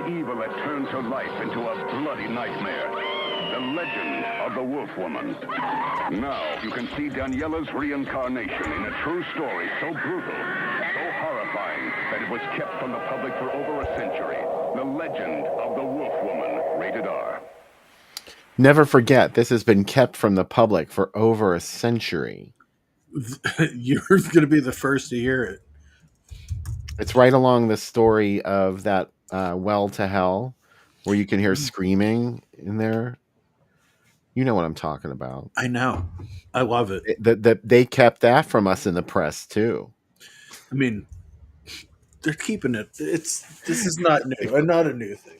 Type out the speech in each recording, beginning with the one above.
an evil that turns her life into a bloody nightmare. The legend of the Wolf Woman. Now you can see Daniela's reincarnation in a true story so brutal, so horrifying, that it was kept from the public for over a century. The legend of the Wolf Woman, rated R. Never forget, this has been kept from the public for over a century. You're going to be the first to hear it. It's right along the story of that well to hell, where you can hear screaming in there. You know what I'm talking about. I know. I love it. They kept that from us in the press too. I mean, they're keeping it. This is not new. Not a new thing.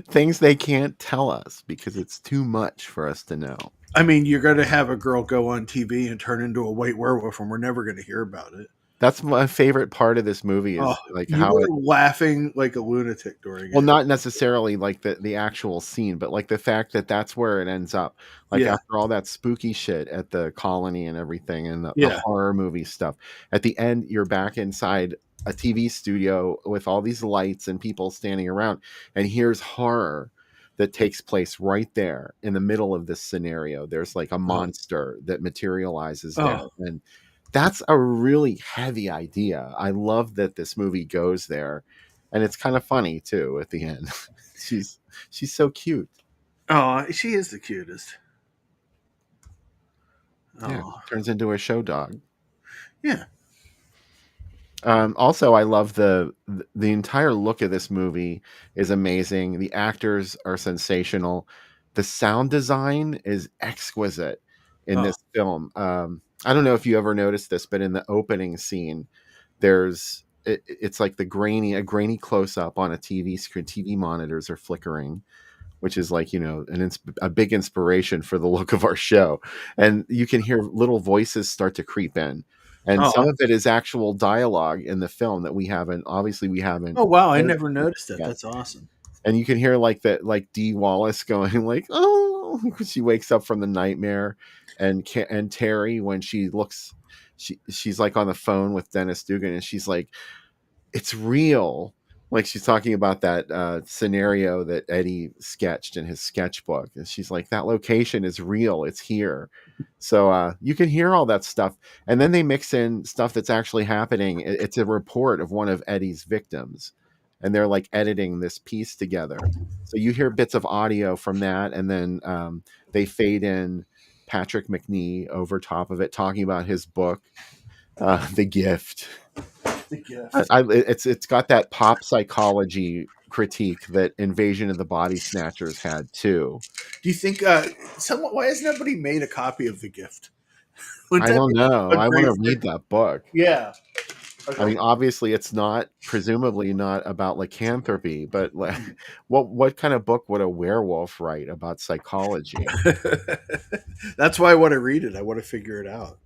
Things they can't tell us because it's too much for us to know. I mean, you're going to have a girl go on TV and turn into a white werewolf, and we're never going to hear about it. That's my favorite part of this movie is like how you were laughing like a lunatic during it. Well, not necessarily like the actual scene, but like the fact that that's where it ends up. Like after all that spooky shit at the colony and everything and the horror movie stuff, at the end, you're back inside a TV studio with all these lights and people standing around. And here's horror that takes place right there in the middle of this scenario. There's like a monster that materializes there. And that's a really heavy idea. I love that this movie goes there. And it's kind of funny too at the end. She's so cute. Oh, she is the cutest. Yeah, turns into a show dog. Yeah. Also, I love the entire look of this movie is amazing. The actors are sensational. The sound design is exquisite in this film. I don't know if you ever noticed this, but in the opening scene, it's like a grainy close up on a TV screen. TV monitors are flickering, which is like, a big inspiration for the look of our show. And you can hear little voices start to creep in. And some of it is actual dialogue in the film that we haven't. Oh, wow. I never noticed that. That's awesome. And you can hear like Dee Wallace going like, oh, she wakes up from the nightmare. And Terry, when she looks, she's like on the phone with Dennis Dugan and she's like, it's real. Like she's talking about that scenario that Eddie sketched in his sketchbook. And she's like, that location is real. It's here. So you can hear all that stuff. And then they mix in stuff that's actually happening. It's a report of one of Eddie's victims. And they're like editing this piece together. So you hear bits of audio from that. And then they fade in Patrick McNee over top of it, talking about his book, The Gift. The Gift. It's got that pop psychology critique that Invasion of the Body Snatchers had too. Do you think why has nobody made a copy of The Gift? I don't know. I want to read that book. Yeah. Okay. I mean, obviously, it's presumably not about lycanthropy, but what kind of book would a werewolf write about psychology? That's why I want to read it. I want to figure it out.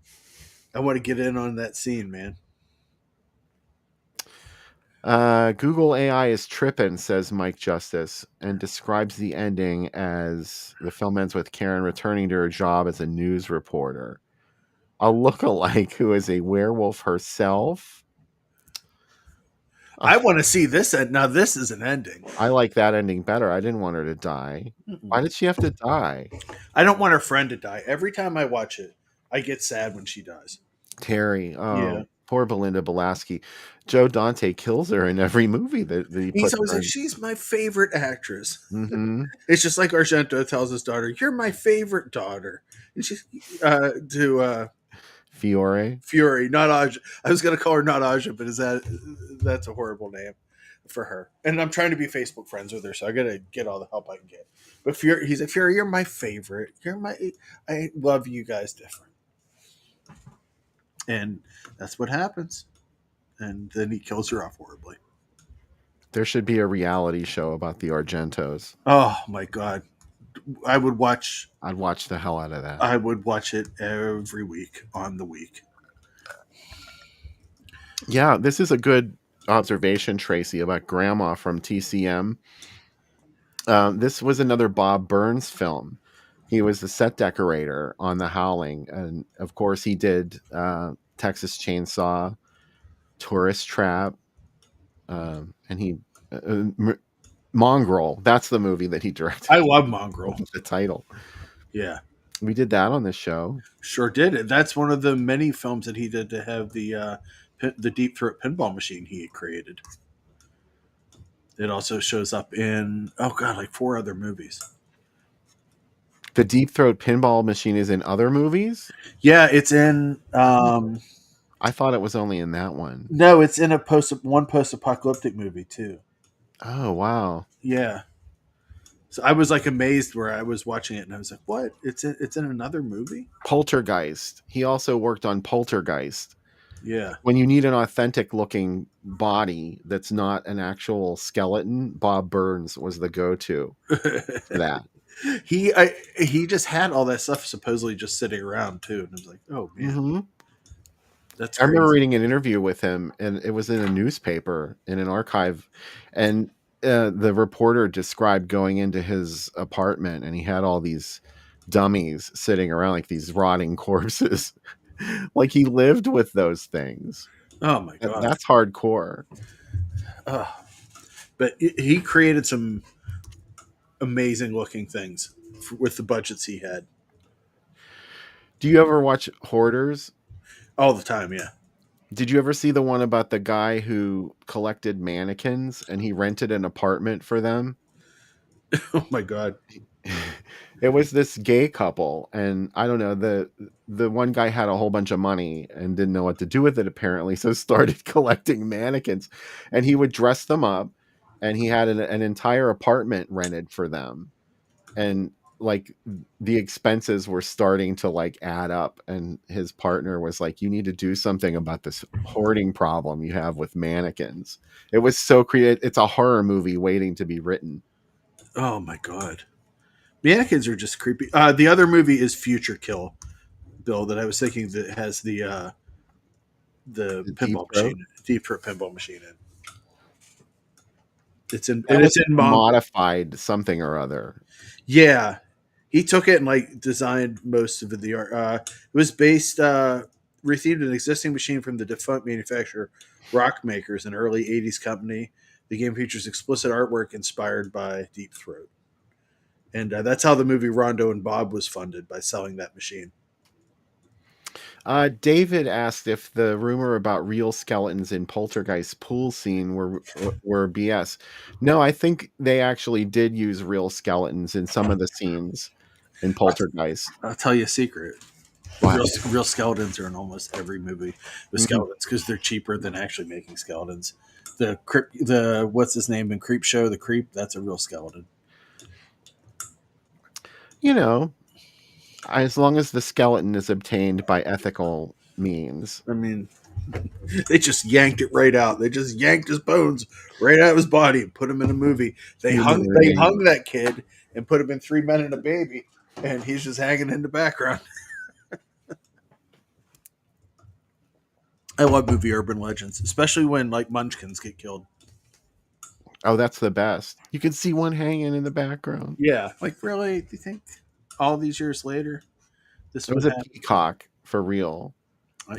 I want to get in on that scene, man. Google AI is tripping, says Mike Justice, and describes the ending as the film ends with Karen returning to her job as a news reporter. A lookalike who is a werewolf herself. I want to see this. Now, this is an ending. I like that ending better. I didn't want her to die. Why did she have to die? I don't want her friend to die. Every time I watch it, I get sad when she dies. Terry. Oh, yeah. Poor Belinda Belasky. Joe Dante kills her in every movie that he puts. He's always like, she's my favorite actress. Mm-hmm. It's just like Argento tells his daughter, "You're my favorite daughter," and she's Fiore, not Aja. I was going to call her not Aja, but that's a horrible name for her. And I'm trying to be Facebook friends with her, so I got to get all the help I can get. But Fiore, he's like, Fiore, you're my favorite. I love you guys different. And that's what happens. And then he kills her off horribly. There should be a reality show about the Argentos. Oh my God. I'd watch the hell out of that. I would watch it every week on the week. Yeah, this is a good observation, Tracy, about Grandma from TCM. This was another Bob Burns film. He was the set decorator on The Howling. And of course, he did Texas Chainsaw, Tourist Trap, and he Mongrel. That's the movie that he directed. I love Mongrel. The title. Yeah, We did that on this show. sure did. That's one of the many films that he did to have the deep throat pinball machine he had created. It also shows up in like 4 other movies. The Deep Throat pinball machine is in other movies? Yeah, it's in. I thought it was only in that one. No, it's in a post-apocalyptic movie too. Oh, wow. Yeah. So I was like amazed where I was watching it, and I was like, "What? It's in another movie?" Poltergeist. He also worked on Poltergeist. Yeah. When you need an authentic looking body that's not an actual skeleton, Bob Burns was the go-to for that. He just had all that stuff supposedly just sitting around too, and I was like, "Oh man, Mm-hmm. that's I remember crazy." reading an interview with him, and it was in a newspaper in an archive, and the reporter described going into his apartment, and he had all these dummies sitting around, like these rotting corpses, like he lived with those things. Oh my god, That's hardcore. But he created some amazing looking things with the budgets he had Do you ever watch Hoarders? all the time. Yeah. Did you ever see the one about the guy who collected mannequins and he rented an apartment for them? Oh my god. It was this gay couple, and I don't know, the one guy had a whole bunch of money and didn't know what to do with it apparently, so started collecting mannequins, and he would dress them up, and he had an entire apartment rented for them, and like the expenses were starting to like add up, and his partner was like, you need to do something about this hoarding problem you have with mannequins. It was so creative. It's a horror movie waiting to be written. Oh my god. Mannequins are just creepy. The other movie is Future Kill, Bill, that I was thinking that has the The Deep pinball Throat? machine, deep throat pinball machine in. It's in That and was it's in a Mongrel. modified something or other. Yeah, he took it and like designed most of the art. It was based received an existing machine from the defunct manufacturer Rockmakers, an early '80s company. The game features explicit artwork inspired by Deep Throat, and that's how the movie Rondo and Bob was funded, by selling that machine. David asked if the rumor about real skeletons in Poltergeist pool scene were BS. No, I think they actually did use real skeletons in some of the scenes in Poltergeist. I'll tell you a secret. Wow. Real skeletons are in almost every movie with skeletons because they're cheaper than actually making skeletons. The what's his name in Creep Show? The Creep, that's a real skeleton. You know, as long as the skeleton is obtained by ethical means. I mean, they just yanked it right out. They just yanked his bones right out of his body and put him in a movie. They hung that kid and put him in 3 Men and a Baby, and he's just hanging in the background. I love movie urban legends, especially when like munchkins get killed. Oh, that's the best. You can see one hanging in the background. Yeah, like really? Do you think all these years later this It was a peacock for real.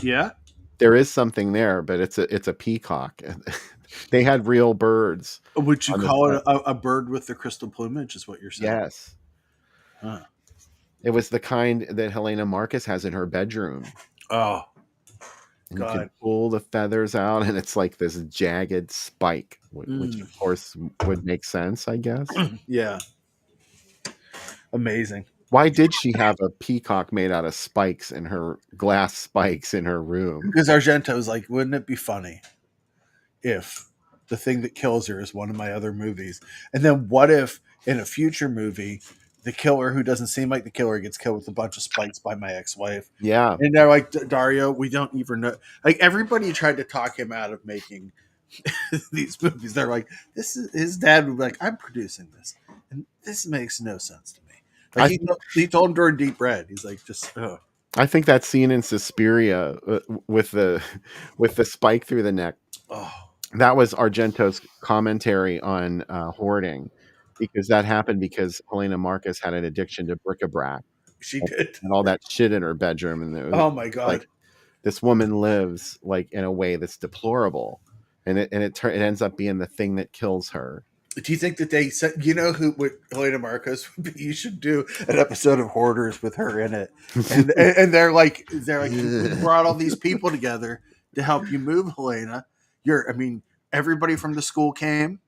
Yeah, there is something there, but it's a peacock. They had real birds. Would you call it a bird with the crystal plumage? Is what you're saying? Yes. Huh. It was the kind that Helena Marcus has in her bedroom. Oh, and God! You can pull the feathers out, and it's like this jagged spike, which of course would make sense, I guess. Yeah. Amazing. Why did she have a peacock made out of spikes in her glass spikes in her room? Because Argento's like, wouldn't it be funny if the thing that kills her is one of my other movies? And then what if in a future movie, the killer who doesn't seem like the killer gets killed with a bunch of spikes by my ex-wife? Yeah. And they're like, Dario, we don't even know. Like everybody tried to talk him out of making these movies. They're like, this is his dad would be like, I'm producing this. And this makes no sense to me. Like he told him during Deep Red, he's like, just. I think that scene in Suspiria with the spike through the neck. Oh. That was Argento's commentary on hoarding, because that happened because Helena Marcus had an addiction to bric-a-brac. She did, and all that shit in her bedroom, and oh my God, like, this woman lives like in a way that's deplorable, and it ends up being the thing that kills her. Do you think that they said, you know, who what Helena Marcos would be? You should do an episode of Hoarders with her in it, and they're like we brought all these people together to help you move, Helena. I mean, everybody from the school came.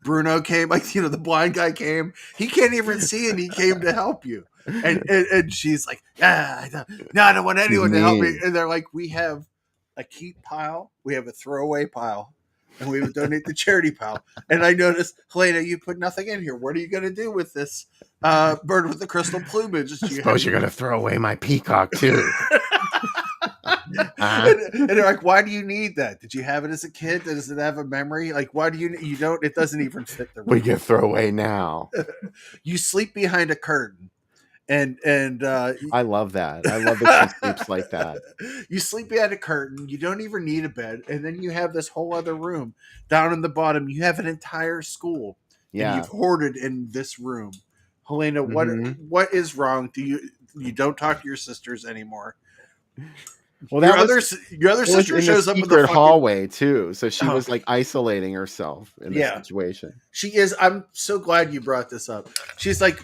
Bruno came, like, the blind guy came. He can't even see, and he came to help you. And she's like, I don't want She's anyone to help me. mean. And they're like, we have a keep pile, we have a throwaway pile, and we would donate the charity pile. And I noticed, Helena, you put nothing in here. What are you going to do with this bird with the crystal plumage? I suppose you're gonna throw away my peacock too. And they're like, why do you need that? Did you have it as a kid? Does it have a memory? Like, why do you don't? It doesn't even fit the room. We can throw away now. You sleep behind a curtain. And I love that. I love that she sleeps like that. You sleep behind a curtain. You don't even need a bed, and then you have this whole other room down in the bottom. You have an entire school, and Yeah. you've hoarded in this room. Helena, Mhm. what is wrong? You don't talk to your sisters anymore? Well, Your that other was sister in the shows up in the secret fucking hallway too, so she Oh. was like isolating herself in this Yeah. situation. She is. I'm so glad you brought this up. She's like,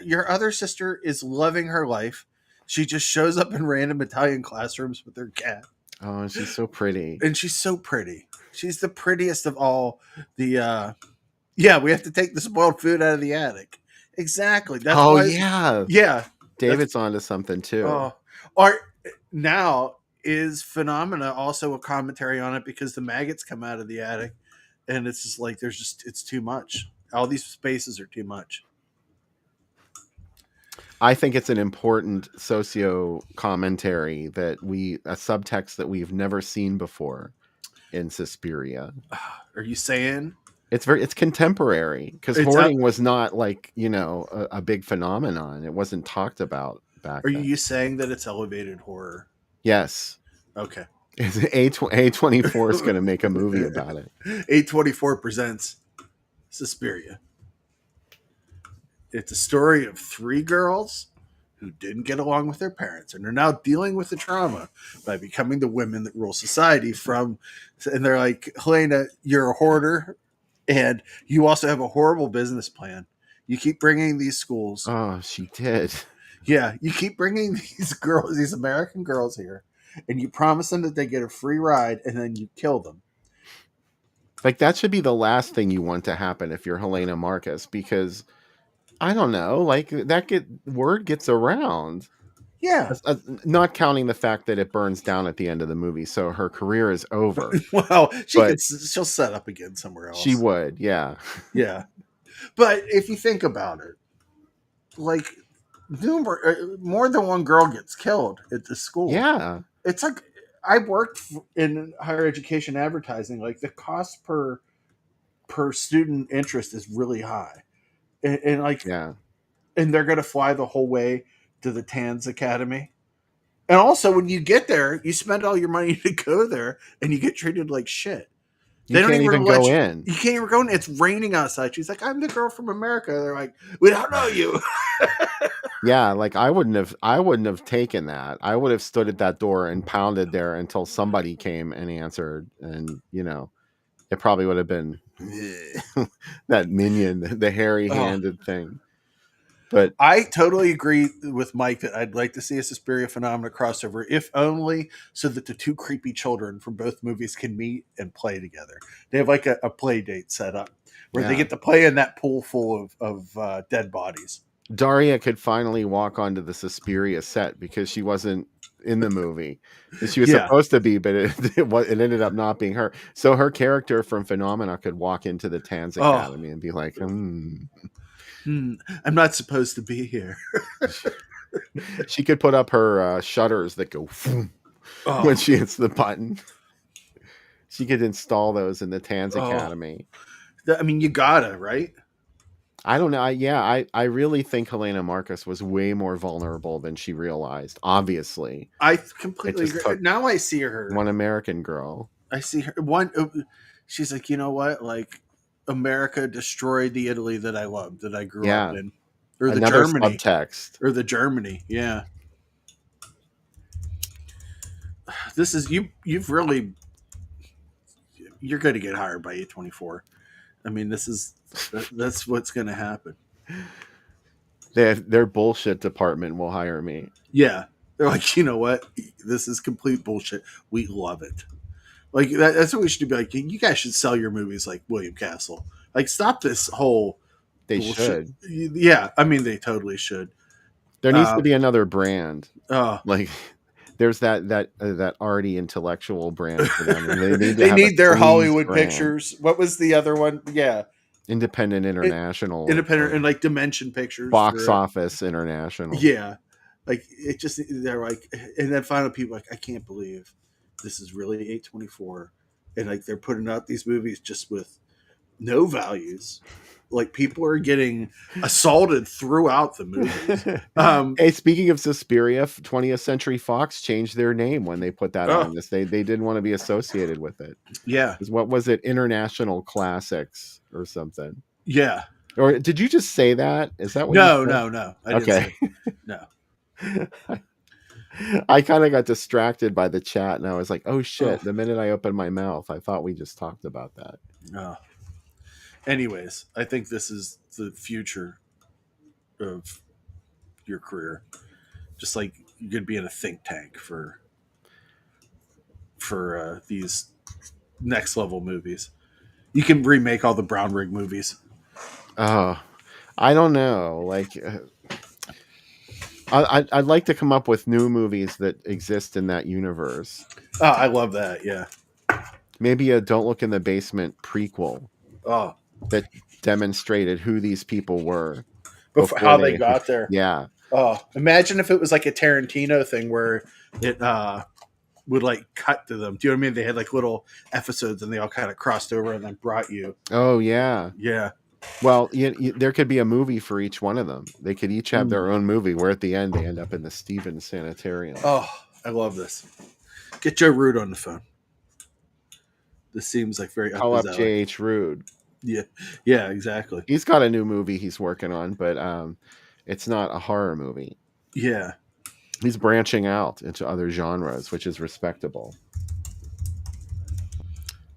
your other sister is loving her life. She just shows up in random Italian classrooms with her cat, Oh, and she's so pretty. and she's so pretty. She's the prettiest of all the. Yeah, we have to take the spoiled food out of the attic. Exactly. That's Oh why. yeah, Yeah. David's onto something too. Oh, or now is Phenomena also a commentary on it because the maggots come out of the attic, and it's just like it's too much. All these spaces are too much. I think it's an important socio commentary a subtext that we've never seen before in Suspiria. Are you saying It's contemporary because It's hoarding was not like a big phenomenon. It wasn't talked about back are then. you saying that it's elevated horror? Yes, Okay. A24 is going to make a movie about it. A24 presents Suspiria. It's a story of three girls who didn't get along with their parents and are now dealing with the trauma by becoming the women that rule society and they're like, Helena, you're a hoarder and you also have a horrible business plan. You keep bringing these schools. Oh, she did. Yeah, you keep bringing these American girls here, and you promise them that they get a free ride, and then you kill them. Like that should be the last thing you want to happen if you're Helena Marcus, because I don't know, like word gets around. Yeah. Not counting the fact that it burns down at the end of the movie, so her career is over. Well, she'll set up again somewhere else. She would, yeah. Yeah. But if you think about it, like more than one girl gets killed at the school. Yeah. It's like I worked in higher education advertising. Like the cost per student interest is really high, and like Yeah. and they're going to fly the whole way to the TANS Academy. And also, when you get there, you spend all your money to go there, and you get treated like shit. You can't even go in. You can't even go in. It's raining outside. She's like, "I'm the girl from America." They're like, "We don't know you." Yeah, like I wouldn't have taken that. I would have stood at that door and pounded there until somebody came and answered, and it probably would have been that minion, the hairy-handed thing. But I totally agree with Mike that I'd like to see a Suspiria Phenomena crossover, if only so that the two creepy children from both movies can meet and play together. They have like a play date set up where they get to play in that pool full of dead bodies. Daria could finally walk onto the Suspiria set because she wasn't in the movie. She was supposed to be, but it ended up not being her. So her character from Phenomena could walk into the TANS Academy and be like, I'm not supposed to be here. She could put up her shutters that go when she hits the button. She could install those in the TANS Academy. I mean, you gotta, right? I don't know. I really think Helena Marcus was way more vulnerable than she realized. Obviously, I completely agree. Now I see her. One American girl. I see her. She's like, you know what? Like, America destroyed the Italy that I loved, that I grew up in, or the Germany subtext, or the Germany. Yeah. This is you've really. You're going to get hired by A24. I mean, that's what's going to happen. Their bullshit department will hire me. Yeah, they're like, you know what? This is complete bullshit. We love it. Like that's what we should be like. You guys should sell your movies like William Castle. Like, stop this whole They bullshit. should. Yeah, I mean, they totally should. There needs to be another brand. Oh, Like there's that arty intellectual brand for them. And they need to they have need a their sleaze Hollywood brand. Pictures. What was the other one? Yeah, Independent International. Independent and like Dimension Pictures. Box Office International. Yeah, like it just they're like, and then finally people are like, I can't believe this is really A24, and like they're putting out these movies just with no values. Like, people are getting assaulted throughout the movies. Hey, speaking of Suspiria, 20th Century Fox changed their name when they put that on this. They didn't want to be associated with it. Yeah. What was it? International Classics or something. Yeah. Or did you just say that? Is that what No, you said? no. I didn't say no. I kind of got distracted by the chat and I was like, oh shit, the minute I opened my mouth, I thought we just talked about that. Anyways, I think this is the future of your career. Just like you could be in a think tank for these next level movies. You can remake all the Brown Rig movies. Oh, I don't know. Like, I'd like to come up with new movies that exist in that universe. Oh, I love that. Yeah. Maybe a Don't Look in the Basement prequel. Oh, that demonstrated who these people were. Before how they got there. Yeah. Oh, imagine if it was like a Tarantino thing where it would like cut to them. Do you know what I mean? They had like little episodes and they all kind of crossed over and then brought you. Oh, yeah. Yeah. Well, there could be a movie for each one of them. They could each have their own movie where at the end they end up in the Stevens Sanitarium. Oh, I love this. Get Joe Rude on the phone. This seems like very Call up J.H. Rude. Yeah, exactly. He's got a new movie he's working on, but it's not a horror movie. Yeah. He's branching out into other genres, which is respectable.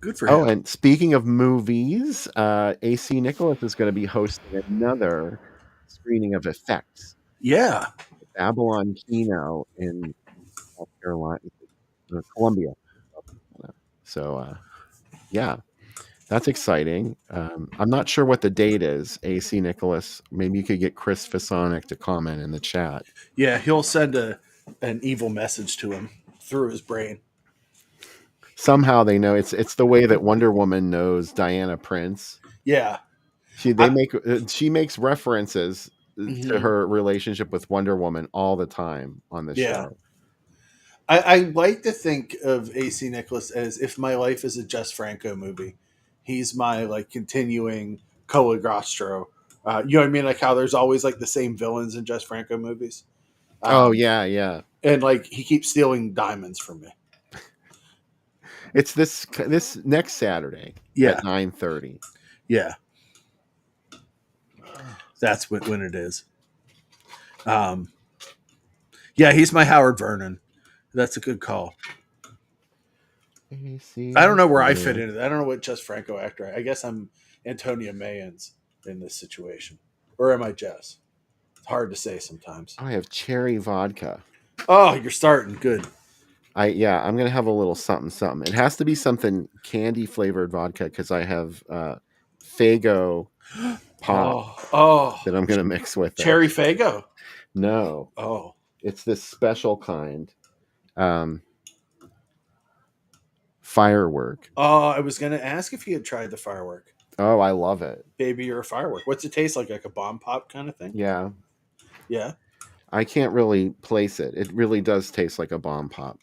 Good for him. Oh, and speaking of movies, AC Nicholas is going to be hosting another screening of Effects. Yeah. Babylon Kino in South Carolina, Columbia. So, yeah. That's exciting. I'm not sure what the date is, AC Nicholas. Maybe you could get Chris Fisonic to comment in the chat. Yeah, he'll send an evil message to him through his brain. Somehow they know it's the way that Wonder Woman knows Diana Prince. Yeah, she makes references to her relationship with Wonder Woman all the time on the show. I like to think of AC Nicholas as if my life is a Jess Franco movie. He's my like continuing Colagrastro. You know what I mean? Like how there's always like the same villains in Jess Franco movies. Yeah. And like he keeps stealing diamonds from me. It's this next Saturday at 9:30. Yeah. That's when it is. Yeah, he's my Howard Vernon. That's a good call. I don't know where I fit into that. I don't know what Jess Franco actor. I guess I'm Antonia Mayans in this situation. Or am I Jess? It's hard to say sometimes. I have cherry vodka. Oh, you're starting. Good. I'm going to have a little something. It has to be something candy flavored vodka because I have Faygo pop that I'm going to mix with it. Cherry Faygo? No. Oh. It's this special kind. Firework. Oh, I was going to ask if you had tried the firework. Oh, I love it. Baby, you're a firework. What's it taste like? Like a bomb pop kind of thing? Yeah. Yeah. I can't really place it. It really does taste like a bomb pop.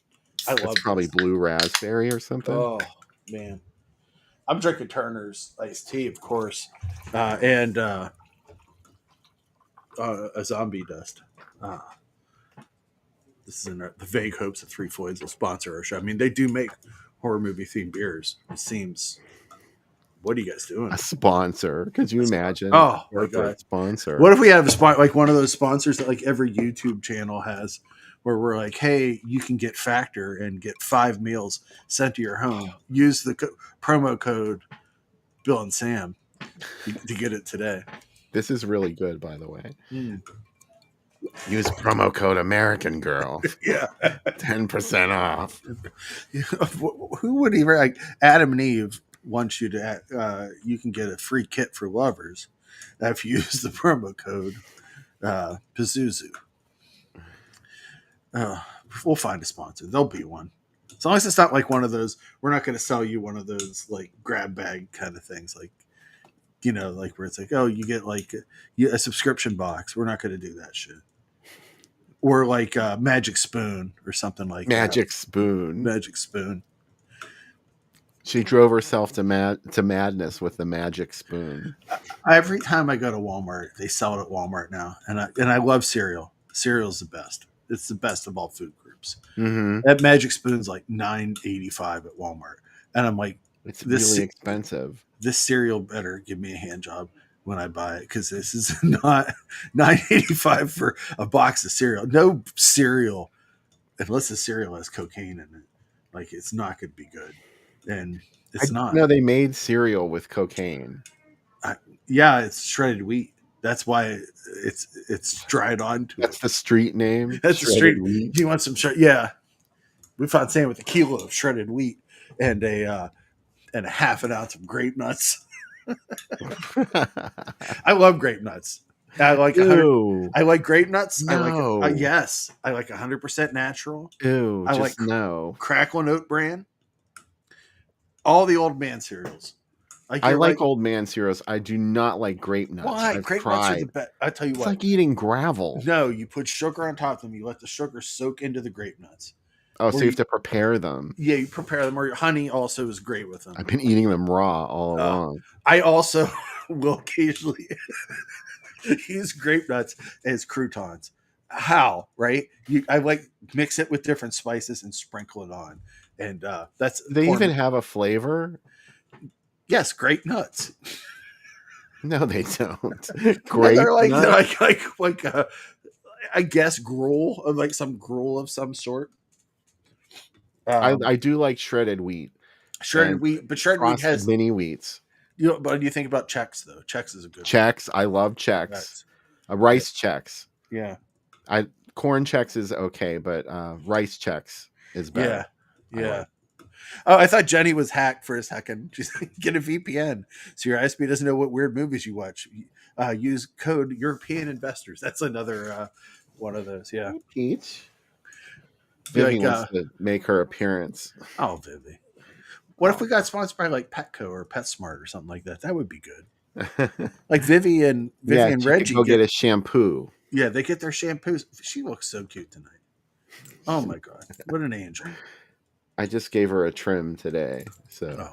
It's probably blue raspberry or something. Oh, man. I'm drinking Turner's iced tea, of course. And a zombie dust. This is in the vague hopes that Three Floyds will sponsor our show. I mean, they do make horror movie themed beers. It seems. What are you guys doing? A sponsor? Could you imagine? Oh, my God. Sponsor. What if we have a spot like one of those sponsors that like every YouTube channel has, where we're like, hey, you can get Factor and get 5 meals sent to your home. Use the promo code Bill and Sam, to get it today. This is really good, by the way. Mm. Use promo code American Girl. Yeah. 10% off. Who would even like Adam and Eve wants you to you can get a free kit for lovers if you use the promo code Pazuzu. We'll find a sponsor. There'll be one. As long as it's not like one of those, we're not going to sell you one of those like grab bag kind of things, like like where it's like, oh, you get like a subscription box. We're not going to do that shit. Or like Magic Spoon or something like Magic Spoon. Magic Spoon. She drove herself to madness with the Magic Spoon. Every time I go to Walmart, they sell it at Walmart now, and I love cereal. Cereal's the best. It's the best of all food groups. Mm-hmm. That Magic Spoon's like $9.85 at Walmart, and I'm like, it's really expensive. This cereal better give me a hand job when I buy it, because this is not $9.85 for a box of cereal. No cereal, unless the cereal has cocaine in it, like it's not going to be good, and it's not. No, they made cereal with cocaine. Yeah, it's shredded wheat. That's why it's dried onto. That's the street name. That's the street. Wheat. Do you want some? Yeah, we found Sam with a kilo of shredded wheat and a half an ounce of grape nuts. I love grape nuts. I like I like grape nuts. No. I like yes. I like 100% natural. Ew. I like Crackle and Oat Bran. All the old man cereals. I like old man cereals. I do not like grape nuts. Why? Grape nuts are the best. I tell you what. It's like eating gravel. No, you put sugar on top of them. You let the sugar soak into the grape nuts. Oh, so you have to prepare them. Yeah, you prepare them. Or your honey also is great with them. I've been eating them raw all along. I also will occasionally use grape nuts as croutons. How? Right? I like mix it with different spices and sprinkle it on. And that's they even have a flavor. Yes, grape nuts. No, they don't. Grape nuts. They're like I guess gruel, like some gruel of some sort. I do like shredded wheat. Shredded wheat, but shredded wheat has mini wheats. But what do you think about Chex though? Chex is a good Chex. I love Chex. Rice Chex. Yeah. Corn Chex is okay, but rice Chex is better. Yeah. Oh, I thought Jenny was hacked for a second. She's like, get a VPN so your ISP doesn't know what weird movies you watch. Use code European Investors. That's another one of those. Yeah. Peach. Vivi wants to make her appearance. Oh, Vivi. What if we got sponsored by like Petco or PetSmart or something like that? That would be good. Like Vivi and Reggie go get a shampoo. Yeah, they get their shampoos. She looks so cute tonight. Oh my god, what an angel! I just gave her a trim today, so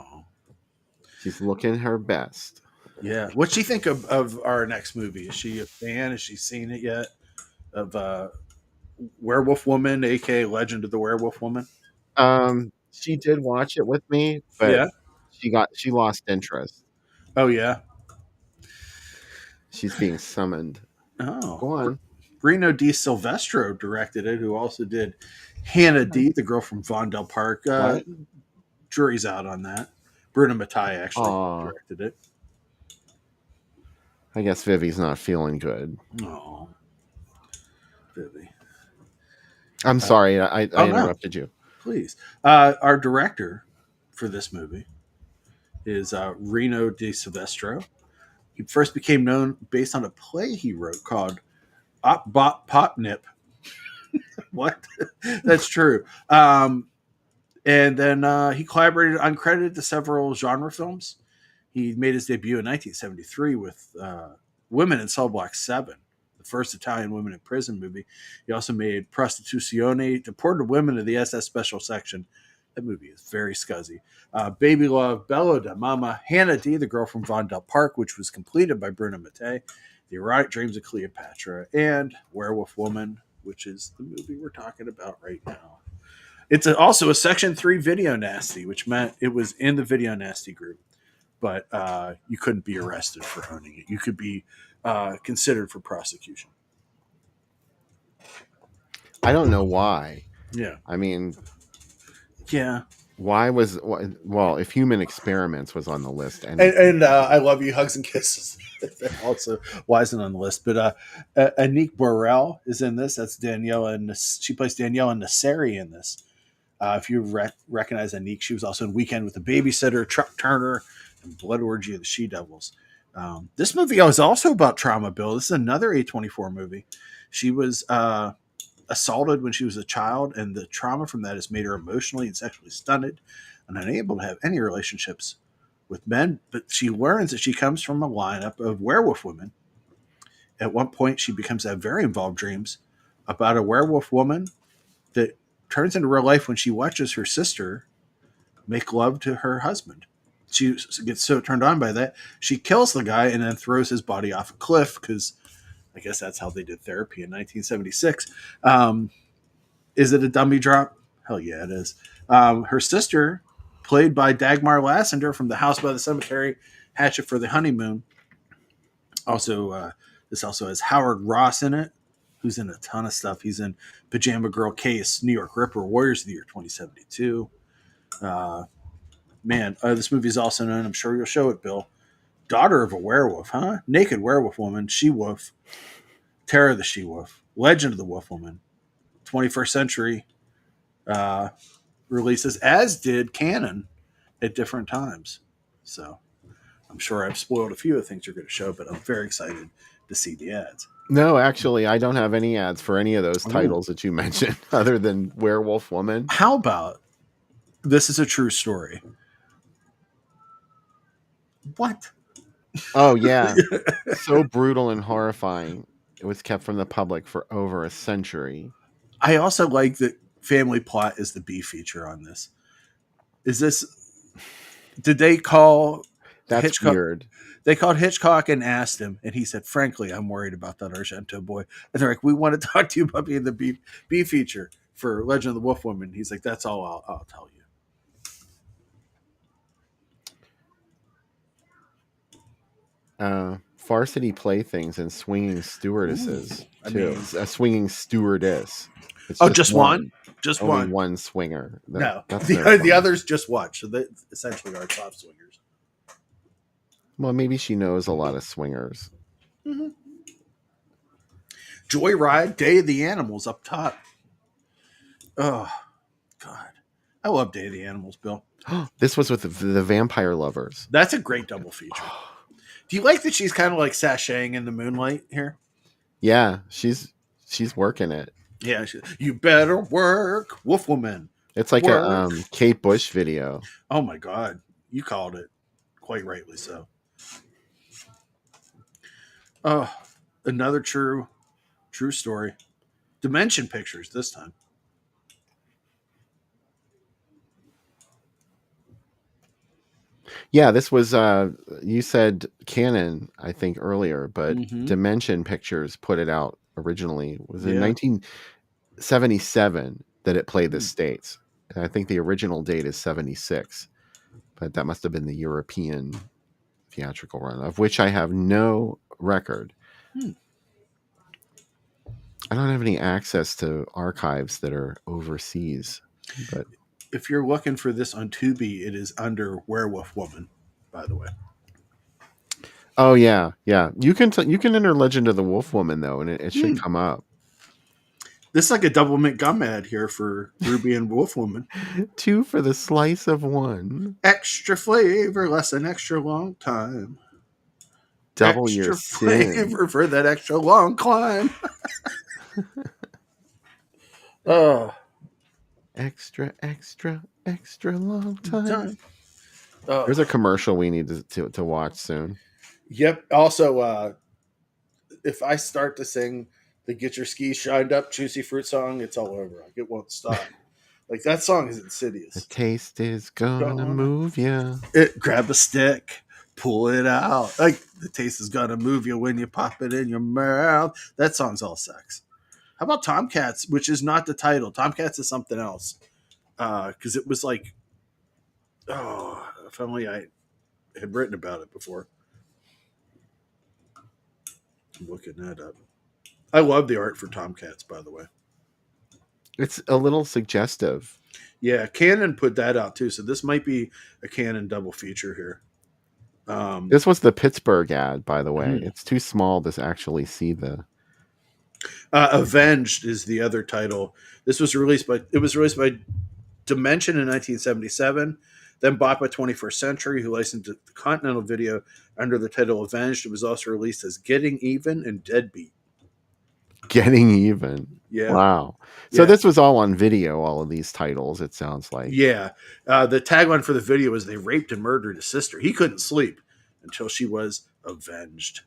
she's looking her best. Yeah. What'd she think of our next movie? Is she a fan? Has she seen it yet? Of Werewolf Woman, aka Legend of the Werewolf Woman? She did watch it with me, but she lost interest. Oh yeah. She's being summoned. Oh. Go on. Reno Di Silvestro directed it, who also did Hannah D, the girl from Von Del Park. Jury's out on that. Bruno Mattei actually directed it. I guess Vivi's not feeling good. Oh, Vivi. I'm sorry. I interrupted you. Please. Our director for this movie is Reno Di Silvestro. He first became known based on a play he wrote called Op Bop Pop Nip. What? That's true. And then he collaborated uncredited to several genre films. He made his debut in 1973 with Women in Cell Block 7, the first Italian women in prison movie. He also made Prostituzione, Deported Women of the SS Special Section. That movie is very scuzzy. Baby Love, Bello da Mama, Hannah D, the girl from Von Del Park, which was completed by Bruno Mattei, The Erotic Dreams of Cleopatra, and Werewolf Woman, which is the movie we're talking about right now. It's also a Section 3 video nasty, which meant it was in the video nasty group, but you couldn't be arrested for owning it. You could be considered for prosecution. I don't know why. Yeah. I mean... Yeah. Well, if Human Experiments was on the list, And I love you, hugs and kisses. Also, why isn't on the list? But Anique Burrell is in this. That's Daniela, and she plays Daniela Nasseri in this. If you recognize Anique, she was also in Weekend with the Babysitter, Truck Turner, and Blood Orgy of the She Devils. This movie was also about trauma, Bill. This is another A24 movie. She was assaulted when she was a child, and the trauma from that has made her emotionally and sexually stunted and unable to have any relationships with men. But she learns that she comes from a lineup of werewolf women. At one point, she becomes to have very involved dreams about a werewolf woman that turns into real life when she watches her sister make love to her husband. She gets so turned on by that, she kills the guy and then throws his body off a cliff because I guess that's how they did therapy in 1976. Is it a dummy drop? Hell yeah, it is. Her sister, played by Dagmar Lasseter from The House by the Cemetery, Hatchet for the Honeymoon. Also, this also has Howard Ross in it, who's in a ton of stuff. He's in Pajama Girl Case, New York Ripper, Warriors of the Year 2072. This movie is also known, I'm sure you'll show it, Bill. Daughter of a Werewolf, huh? Naked Werewolf Woman, She-Wolf, Terror the She-Wolf, Legend of the Wolf Woman, 21st Century releases, as did Canon at different times. So I'm sure I've spoiled a few of the things you're going to show, but I'm very excited to see the ads. No, actually, I don't have any ads for any of those Ooh. titles that you mentioned, other than Werewolf Woman. How about This Is a True Story? What? Oh yeah, so brutal and horrifying. It was kept from the public for over a century. I also like that Family Plot is the B feature on this. Is this? Did they call That's Hitchcock? weird. They called Hitchcock and asked him, and he said, "Frankly, I'm worried about that Argento boy." And they're like, "We want to talk to you about being the B feature for Legend of the Wolf Woman." He's like, "That's all I'll tell you." Varsity Playthings and Swinging Stewardesses Ooh, too. A swinging stewardess. It's just one. Just only one. one swinger. No, that's the others just watch. So they essentially are top swingers. Well, maybe she knows a lot of swingers. Mm-hmm. Joyride, Day of the Animals up top. Oh, God. I love Day of the Animals, Bill. This was with the Vampire Lovers. That's a great double feature. Do you like that she's kind of like sashaying in the moonlight here? Yeah, she's working it. Yeah, you better work, Wolf Woman. It's like a Kate Bush video. Oh my God, you called it, quite rightly so. Oh, another true story. Dimension Pictures this time. Yeah, this was you said Canon, I think earlier, but Dimension Pictures put it out originally. It was in 1977 that it played the States. And I think the original date is 76. But that must have been the European theatrical run, of which I have no record. I don't have any access to archives that are overseas. But if you're looking for this on Tubi, it is under Werewolf Woman, by the way. Oh yeah. You can enter Legend of the Wolf Woman though, and it should come up. This is like a double mint gum ad here for Ruby and Wolf Woman. 2 for the slice of 1. Extra flavor, less an extra long time. Double extra your flavor for that extra long climb. Oh. Extra long time. There's a commercial we need to watch soon. Yep. Also, if I start to sing the Get Your Skis Shined Up Juicy Fruit song, it's all over. Like, it won't stop. Like, that song is insidious. The taste is gonna move you. Grab a stick, pull it out. Like, the taste is gonna move you when you pop it in your mouth. That song's all sex. How about Tomcats, which is not the title? Tomcats is something else. Because it was like, if only I had written about it before. I'm looking that up. I love the art for Tomcats, by the way. It's a little suggestive. Yeah, Canon put that out too, so this might be a Canon double feature here. This was the Pittsburgh ad, by the way. hmm. It's too small to actually see the. Avenged is the other title. This was released by Dimension in 1977, then bought by 21st Century, who licensed the Continental Video under the title Avenged. It was also released as Getting Even and Deadbeat. Getting Even. Yeah, Wow. So yeah, this was all on video, all of these titles, it sounds like. yeah. The tagline for the video was "They raped and murdered his sister. He couldn't sleep until she was avenged."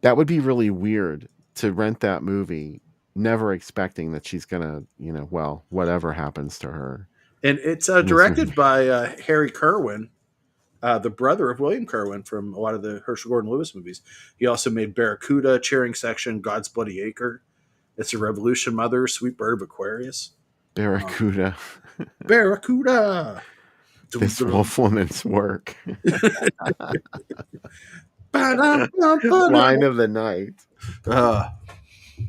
That would be really weird to rent that movie, never expecting that she's going to, well, whatever happens to her. And it's in this movie. directed by Harry Kerwin, the brother of William Kerwin from a lot of the Herschel Gordon Lewis movies. He also made Barracuda, Cheering Section, God's Bloody Acre, It's a Revolution, Mother, Sweet Bird of Aquarius. Barracuda. Barracuda! This wolf woman's work. Line of the night.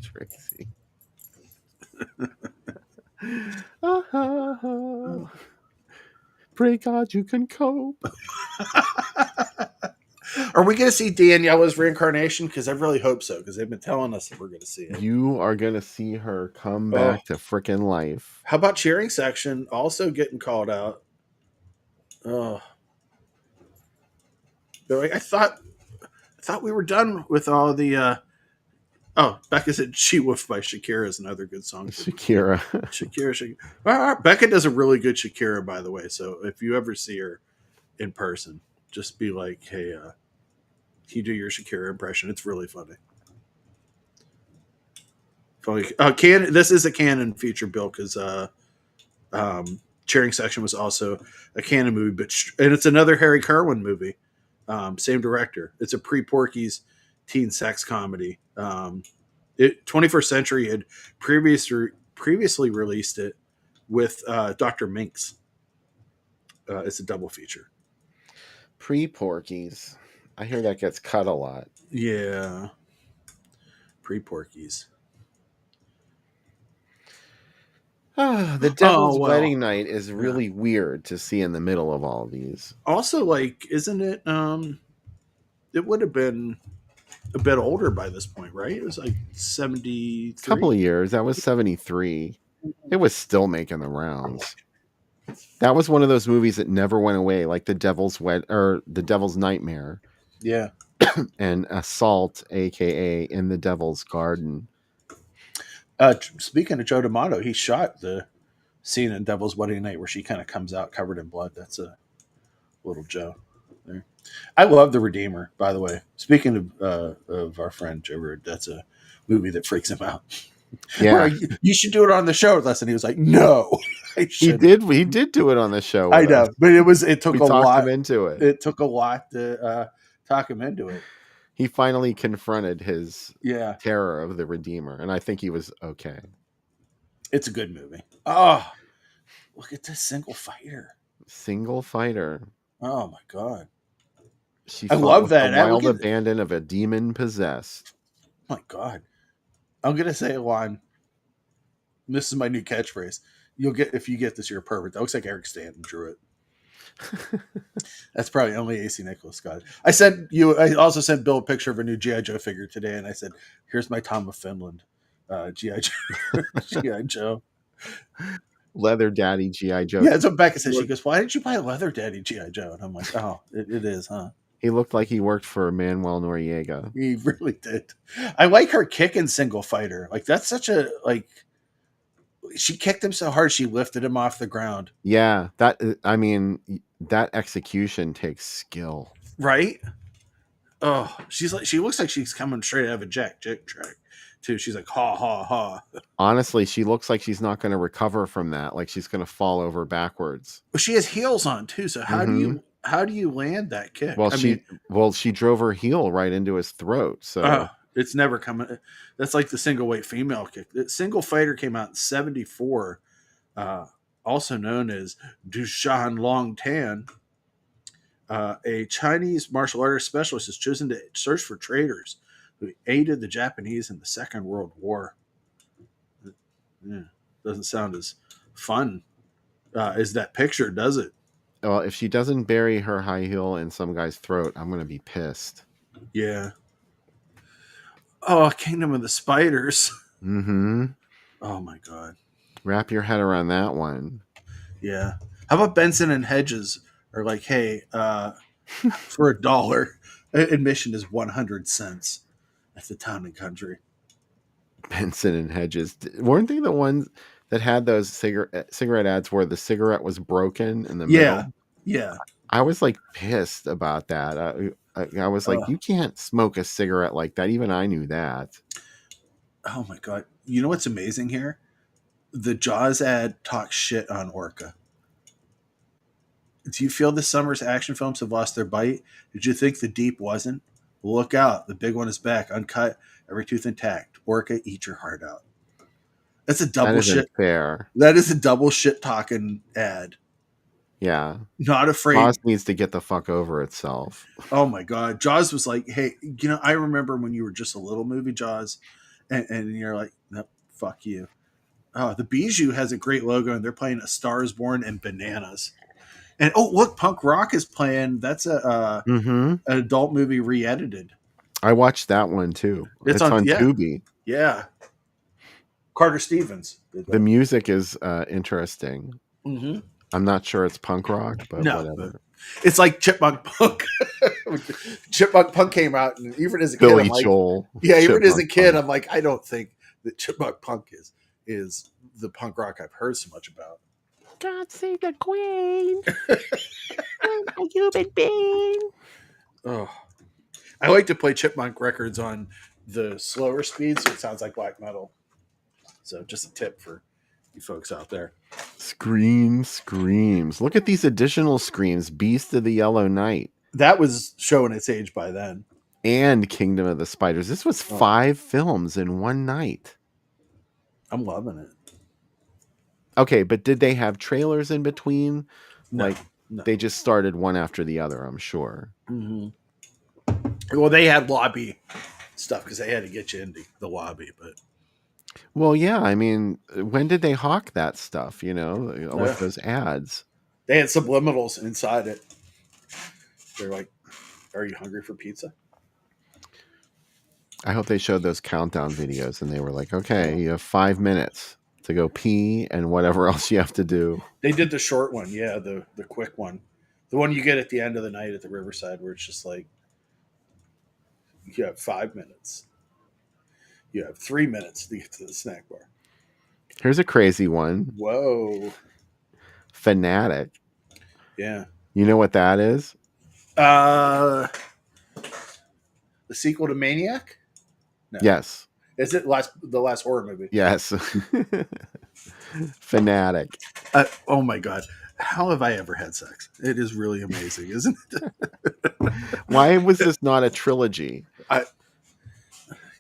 Tracy. Pray God you can cope. Are we going to see Daniela's reincarnation? Because I really hope so, because they've been telling us that we're going to see it. You are going to see her come back to freaking life. How about Cheering Section also getting called out? Oh. I thought we were done with all the... Becca said She Wolf by Shakira is another good song. Shakira. Shakira. Becca does a really good Shakira, by the way. So if you ever see her in person, just be like, hey, can you do your Shakira impression? It's really funny. This is a Canon feature, Bill, because Cheering Section was also a Canon movie, and it's another Harry Kerwin movie. Same director. It's a pre-Porky's teen sex comedy. 21st Century had previously released it with Dr. Minx. It's a double feature. Pre-Porky's. I hear that gets cut a lot. Yeah. Pre-Porky's. The Devil's Wedding Night is really weird to see in the middle of all of these. Also, isn't it? It would have been a bit older by this point, right? It was like 73. Couple of years. That was 73. It was still making the rounds. That was one of those movies that never went away, like The Devil's Nightmare. Yeah. And Assault, aka In the Devil's Garden. Speaking of Joe D'Amato, he shot the scene in Devil's Wedding Night where she kind of comes out covered in blood. That's a little Joe there. I love The Redeemer, by the way. Speaking of our friend Joe Rudd, that's a movie that freaks him out. Yeah, you should do it on the show with us, and he was like, "No." He did do it on the show. I know, but it took a lot. Him into it. It took a lot to talk him into it. He finally confronted his terror of the Redeemer, and I think he was okay. It's a good movie. Oh, look at this single fighter. Oh my god! I love that. A wild abandon of a demon possessed. Oh my god! I'm gonna say a line. This is my new catchphrase. If you get this, you're perfect. That looks like Eric Stanton drew it. That's probably only AC Nicholas got it. I also sent Bill a picture of a new G.I. Joe figure today, and I said, "Here's my Tom of Finland, G.I. Joe." G.I. Joe. Leather Daddy G.I. Joe. Yeah, that's what Becca said. She goes, "Why didn't you buy a Leather Daddy G.I. Joe?" And I'm like, "Oh, it is, huh?" He looked like he worked for Manuel Noriega. He really did. I like her kicking single fighter. Like, that's such a, she kicked him so hard she lifted him off the ground. Yeah, that execution takes skill. Right? Oh, she looks like she's coming straight out of a Jack track too. She's like, ha ha ha. Honestly, she looks like she's not going to recover from that. Like she's going to fall over backwards. Well, she has heels on too. So how do you land that kick? Well, she drove her heel right into his throat. So it's never coming. That's like the single weight female kick. The single fighter came out in 1974, also known as Dushan Long Tan. A Chinese martial artist specialist is chosen to search for traitors who aided the Japanese in the Second World War. Yeah. Doesn't sound as fun as that picture, does it? Well, if she doesn't bury her high heel in some guy's throat, I'm gonna be pissed. Yeah. Oh, Kingdom of the Spiders. Mm-hmm. Oh my god. Wrap your head around that one. Yeah. How about Benson and Hedges are like, hey, for $1, admission is 100 cents at the Town and Country. Benson and Hedges. Weren't they the ones that had those cigarette ads where the cigarette was broken in the Yeah. middle? Yeah. I was like pissed about that. I was like, you can't smoke a cigarette like that. Even I knew that. Oh my god. You know what's amazing here? The Jaws ad talks shit on Orca. Do you feel the summer's action films have lost their bite? Did you think The Deep wasn't? Well, look out. The big one is back, uncut, every tooth intact. Orca, eat your heart out. That's a double shit. Fair. That is a double shit talking ad. Yeah. Not afraid. Jaws needs to get the fuck over itself. Oh my god. Jaws was like, hey, I remember when you were just a little movie, Jaws, and you're like, nope, fuck you. Oh, the Bijou has a great logo, and they're playing A Star Is Born and Bananas. And oh, look, Punk Rock is playing. That's an adult movie re-edited. I watched that one too. It's on Tubi. Yeah. Carter Stevens. The music is interesting. Mm-hmm. I'm not sure it's punk rock, but whatever. It's like Chipmunk Punk. Chipmunk Punk came out, and even as a kid, Billy I'm like, Joel. Yeah, even as a kid, I'm like, I don't think that Chipmunk Punk is the punk rock I've heard so much about. God save the Queen. I'm a human being. Oh, I like to play Chipmunk records on the slower speed, so it sounds like black metal. So just a tip for you folks out there. Screams. Look at these additional screams. Beast of the Yellow Night. That was showing its age by then. And Kingdom of the Spiders. This was 5 films in one night. I'm loving it. Okay, but did they have trailers in between? No. They just started one after the other, I'm sure. Mm-hmm. Well, they had lobby stuff because they had to get you into the lobby, but well, yeah, I mean, when did they hawk that stuff, with those ads? They had subliminals inside it. They're like, are you hungry for pizza? I hope they showed those countdown videos and they were like, okay, you have 5 minutes to go pee and whatever else you have to do. They did the short one, yeah, the quick one. The one you get at the end of the night at the Riverside where it's just like, you have 5 minutes. You have 3 minutes to get to the snack bar. Here's a crazy one. Whoa. Fanatic. Yeah. You know what that is? The sequel to Maniac? No. Yes. Is it the last horror movie? Yes. Fanatic. Oh my God. How have I ever had sex? It is really amazing, isn't it? Why was this not a trilogy?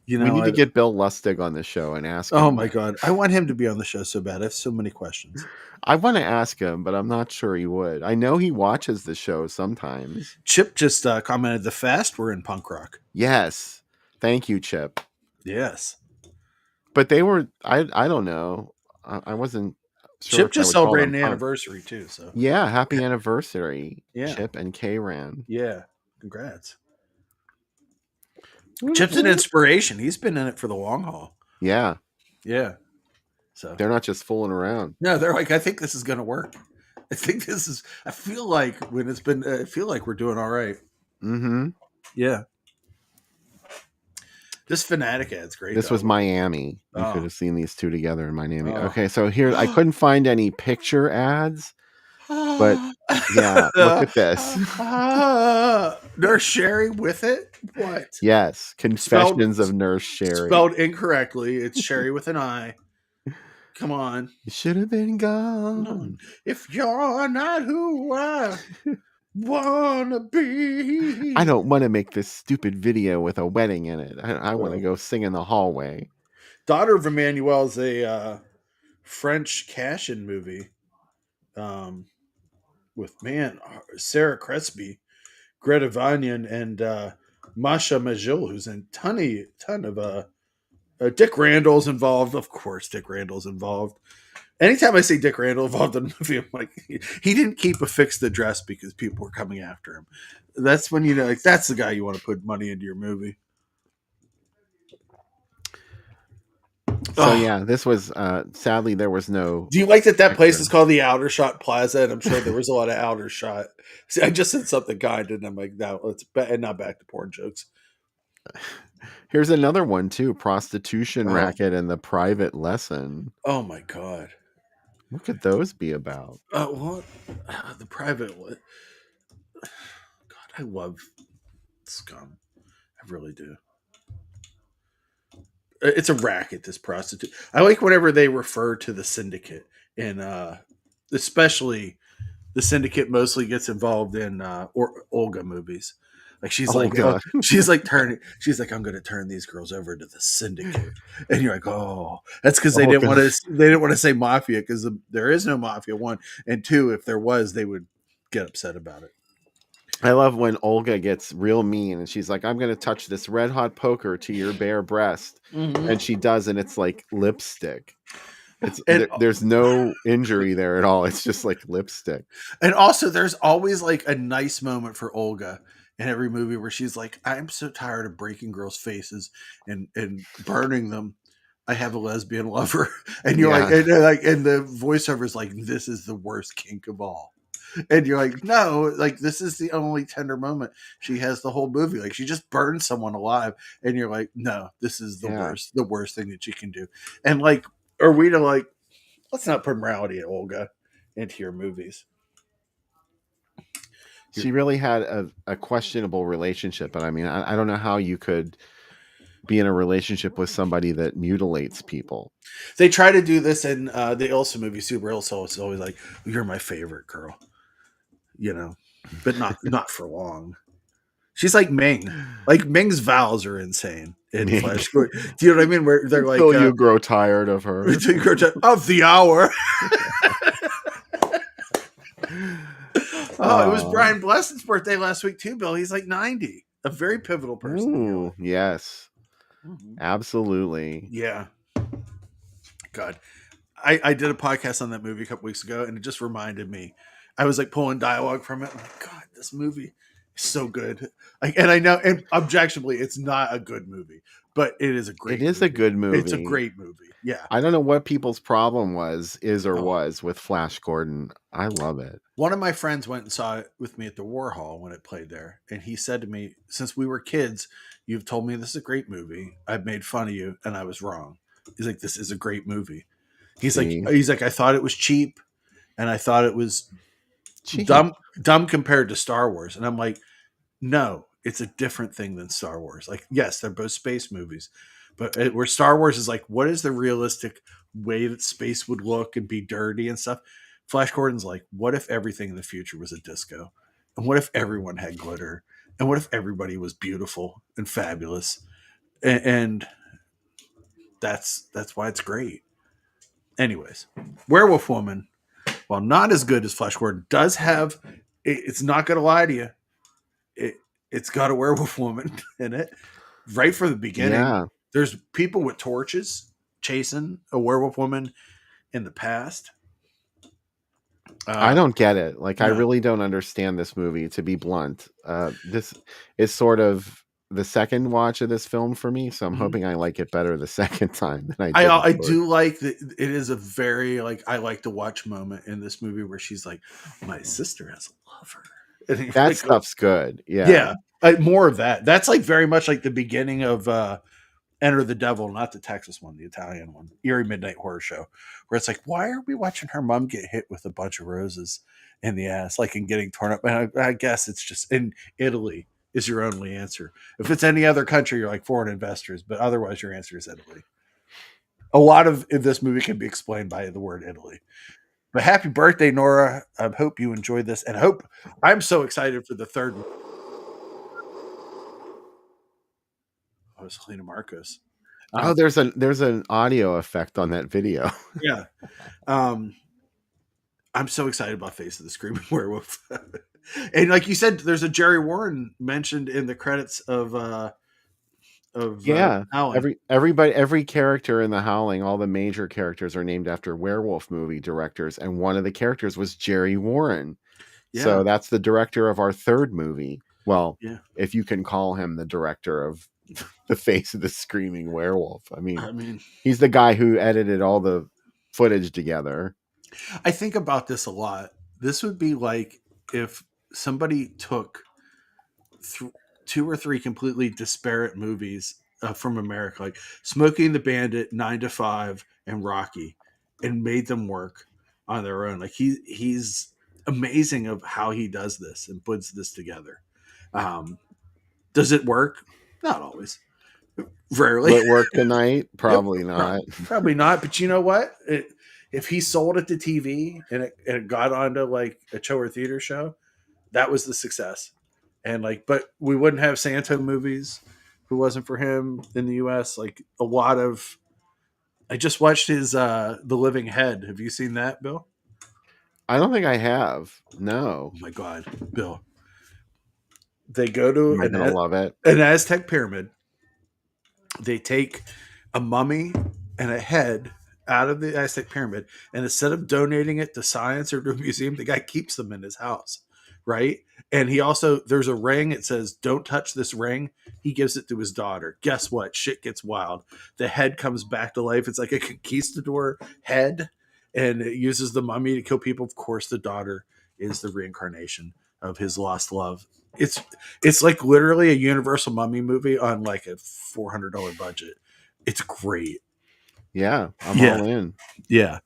We need to get Bill Lustig on the show and ask him. Oh my God. I want him to be on the show so bad. I have so many questions. I want to ask him, but I'm not sure he would. I know he watches the show sometimes. Chip just commented, the Fast were in punk rock. Yes. Thank you, Chip. Yes. But they were, I don't know. I wasn't sure. Chip just celebrated an anniversary too. So yeah, happy anniversary. Yeah. Chip and K-Ran. Yeah. Congrats. Chip's an inspiration. He's been in it for the long haul. Yeah. Yeah. So they're not just fooling around. No, they're like, I think this is going to work. I feel like I feel like we're doing all right. Mm-hmm. Yeah. This Fanatic ad's great. This was Miami. You could have seen these two together in Miami. Oh. Okay, so here I couldn't find any picture ads, but yeah, look at this. Nurse Sherry with it? What? Yes, Confessions of Nurse Sherry. Spelled incorrectly. It's Sherry with an I. Come on. You should have been gone. If you're not who I wanna be. I don't want to make this stupid video with a wedding in it. I want to go sing in the hallway. Daughter of Emmanuel is a French cash-in movie with Sarah Crespi, Greta Vanyan, and Masha Majul, who's in ton of Dick Randall's involved. Of course, Dick Randall's involved. Anytime I see Dick Randall involved in a movie, I'm like, he didn't keep a fixed address because people were coming after him. That's when you know, like, that's the guy you want to put money into your movie. So yeah, this was sadly there was no. Do you like that place is called the Aldershot Plaza? And I'm sure there was a lot of Aldershot. See, I just said something kind, and I'm like, no, let's and not back to porn jokes. Here's another one too: prostitution racket and the private lesson. Oh my god, what could those be about? What the private? God, I love Scum. I really do. It's a racket, this prostitute. I like whenever they refer to the syndicate, and especially the syndicate mostly gets involved in Olga movies. Like she's like, she's like, I'm going to turn these girls over to the syndicate, and you're like, oh, that's because they didn't want to say mafia because there is no mafia. One and two, if there was, they would get upset about it. I love when Olga gets real mean and she's like, I'm going to touch this red hot poker to your bare breast. Mm-hmm. And she does, and it's like lipstick. There's no injury there at all. It's just like lipstick. And also there's always like a nice moment for Olga in every movie where she's like, I'm so tired of breaking girls' faces and burning them. I have a lesbian lover. And you're like, and the voiceover is like, this is the worst kink of all. And you're like, no, like this is the only tender moment she has the whole movie. Like she just burned someone alive, and you're like, no, this is the worst thing that she can do. And like, are we to like, let's not put morality at Olga into your movies. She really had a questionable relationship, but I mean, I don't know how you could be in a relationship with somebody that mutilates people. They try to do this in the Ilsa movie, Super Ilsa. It's always like, you're my favorite girl. You know, but not for long. She's like Ming. Like Ming's vows are insane in Flash. Do you know what I mean? Where they're like, until you grow tired of her, of the hour. It was Brian Blessed's birthday last week too, Bill. He's like 90. A very pivotal person. Ooh, yes, absolutely. Yeah. God, I did a podcast on that movie a couple weeks ago, and it just reminded me. I was like pulling dialogue from it. I'm like, God, this movie is so good. Like, and I know, and objectively, it's not a good movie, but it is a great. It is movie. A good movie. It's a great movie. Yeah. I don't know what people's problem was with Flash Gordon. I love it. One of my friends went and saw it with me at the Warhol when it played there, and he said to me, "Since we were kids, you've told me this is a great movie. I've made fun of you, and I was wrong." He's like, "This is a great movie." He's like, "I thought it was cheap, and I thought it was." Dumb compared to Star Wars. And I'm like, no, it's a different thing than Star Wars. Like, yes, they're both space movies, but where Star Wars is like, what is the realistic way that space would look and be dirty and stuff? Flash Gordon's like, what if everything in the future was a disco? And what if everyone had glitter? And what if everybody was beautiful and fabulous? And that's why it's great. Anyways, Werewolf Woman, while not as good as Flash Gordon, does have, it's not going to lie to you, it's got a werewolf woman in it right from the beginning. Yeah. There's people with torches chasing a werewolf woman in the past. I don't get it. Like, I really don't understand this movie, to be blunt. This is sort of the second watch of this film for me, so I'm hoping I like it better the second time than I did. I do like that. It is a very I like to watch moment in this movie where she's like, my sister has a lover. That stuff's good. Yeah. More of that. That's like very much like the beginning of Enter the Devil, not the Texas one, the Italian one, Eerie Midnight Horror Show, where it's like, why are we watching her mom get hit with a bunch of roses in the ass, like, and getting torn up? And I guess it's just in Italy is your only answer. If it's any other country, you're like foreign investors, but otherwise your answer is Italy. A lot of this movie can be explained by the word Italy. But happy birthday, Nora. I hope you enjoyed this, and I'm so excited for the third one. Oh, it's Helena Marcos. There's an audio effect on that video. Yeah. I'm so excited about Face of the Screaming Werewolf. And like you said, there's a Jerry Warren mentioned in the credits of Yeah, Howling. every character in The Howling, all the major characters are named after werewolf movie directors, and one of the characters was Jerry Warren. Yeah. So that's the director of our third movie. Well, Yeah. if you can call him the director of The Face of the Screaming Werewolf. I mean, he's the guy who edited all the footage together. I think about this a lot. This would be like if somebody took 2 or 3 completely disparate movies from America, like Smokey and the Bandit, 9 to 5, and Rocky, and made them work on their own. Like he's amazing of how he does this and puts this together. Does it work? Not always. Rarely. Will it work tonight? Probably not. Probably not. But you know what? If he sold it to TV and it got onto like a show or theater show, that was the success. And like, but we wouldn't have Santo movies if it wasn't for him in the US. Like a lot of, I just watched his The Living Head. Have you seen that, Bill? I don't think I have. No. Oh my God, Bill. They go to love it. an Aztec pyramid. They take a mummy and a head out of the Aztec pyramid, and instead of donating it to science or to a museum, the guy keeps them in his house, right? And he also, there's a ring. It says, "Don't touch this ring." He gives it to his daughter. Guess what? Shit gets wild. The head comes back to life. It's like a conquistador head, and it uses the mummy to kill people. Of course, the daughter is the reincarnation of his lost love. It's like literally a Universal Mummy movie on like a $400 budget. It's great. Yeah, I'm all in. Yeah.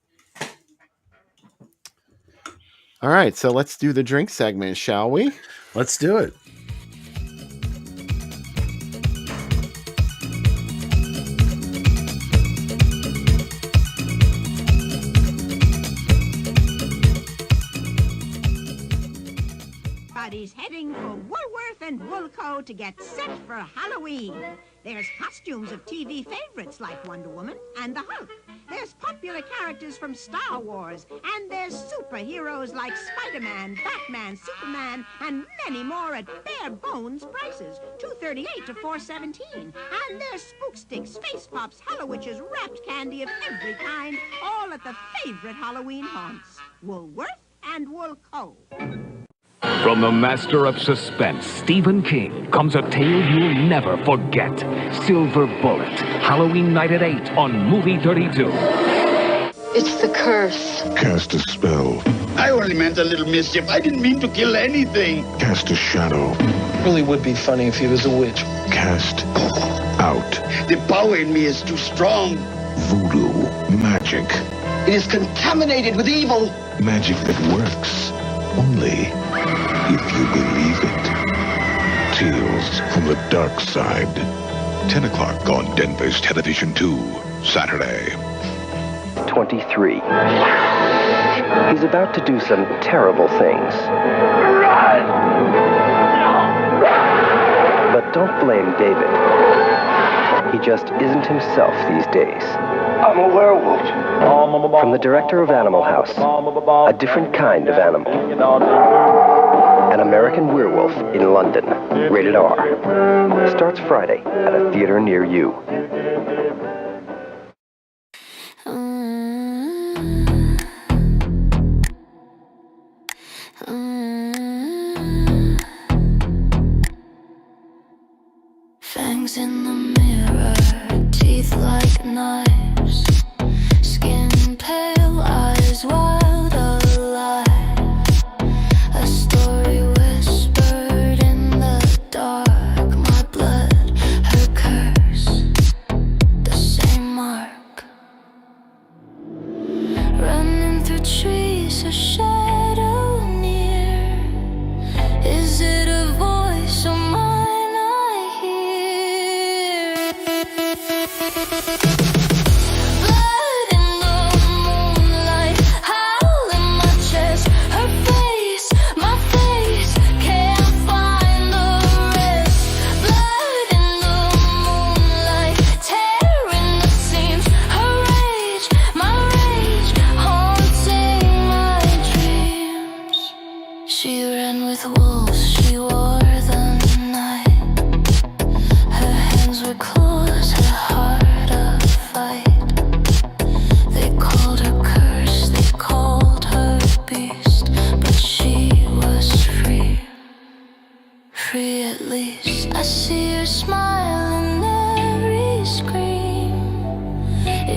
All right, so let's do the drink segment, shall we? Let's do it. Everybody's heading for Woolworth and Woolco to get set for Halloween. There's costumes of TV favorites like Wonder Woman and the Hulk. There's popular characters from Star Wars, and there's superheroes like Spider-Man, Batman, Superman, and many more at bare bones prices, $2.38 to $4.17. And there's spook sticks, face pops, Hallowitches, wrapped candy of every kind, all at the favorite Halloween haunts, Woolworth and Woolco. From the master of suspense, Stephen King, comes a tale you'll never forget. Silver Bullet, Halloween night at 8 on Movie 32. It's the curse. Cast a spell. I only meant a little mischief. I didn't mean to kill anything. Cast a shadow. Really would be funny if he was a witch. Cast out. The power in me is too strong. Voodoo. Magic. It is contaminated with evil. Magic that works. Only if you believe it. Tales from the Dark Side. 10 o'clock on Denver's Television 2, Saturday. 23. He's about to do some terrible things. But don't blame David. He just isn't himself these days. I'm a werewolf. From the director of Animal House, a different kind of animal. An American Werewolf in London. Rated R. Starts Friday at a theater near you. Fangs in the mirror, teeth like knives, skin pale, eyes wild alive. A story whispered in the dark, my blood, her curse.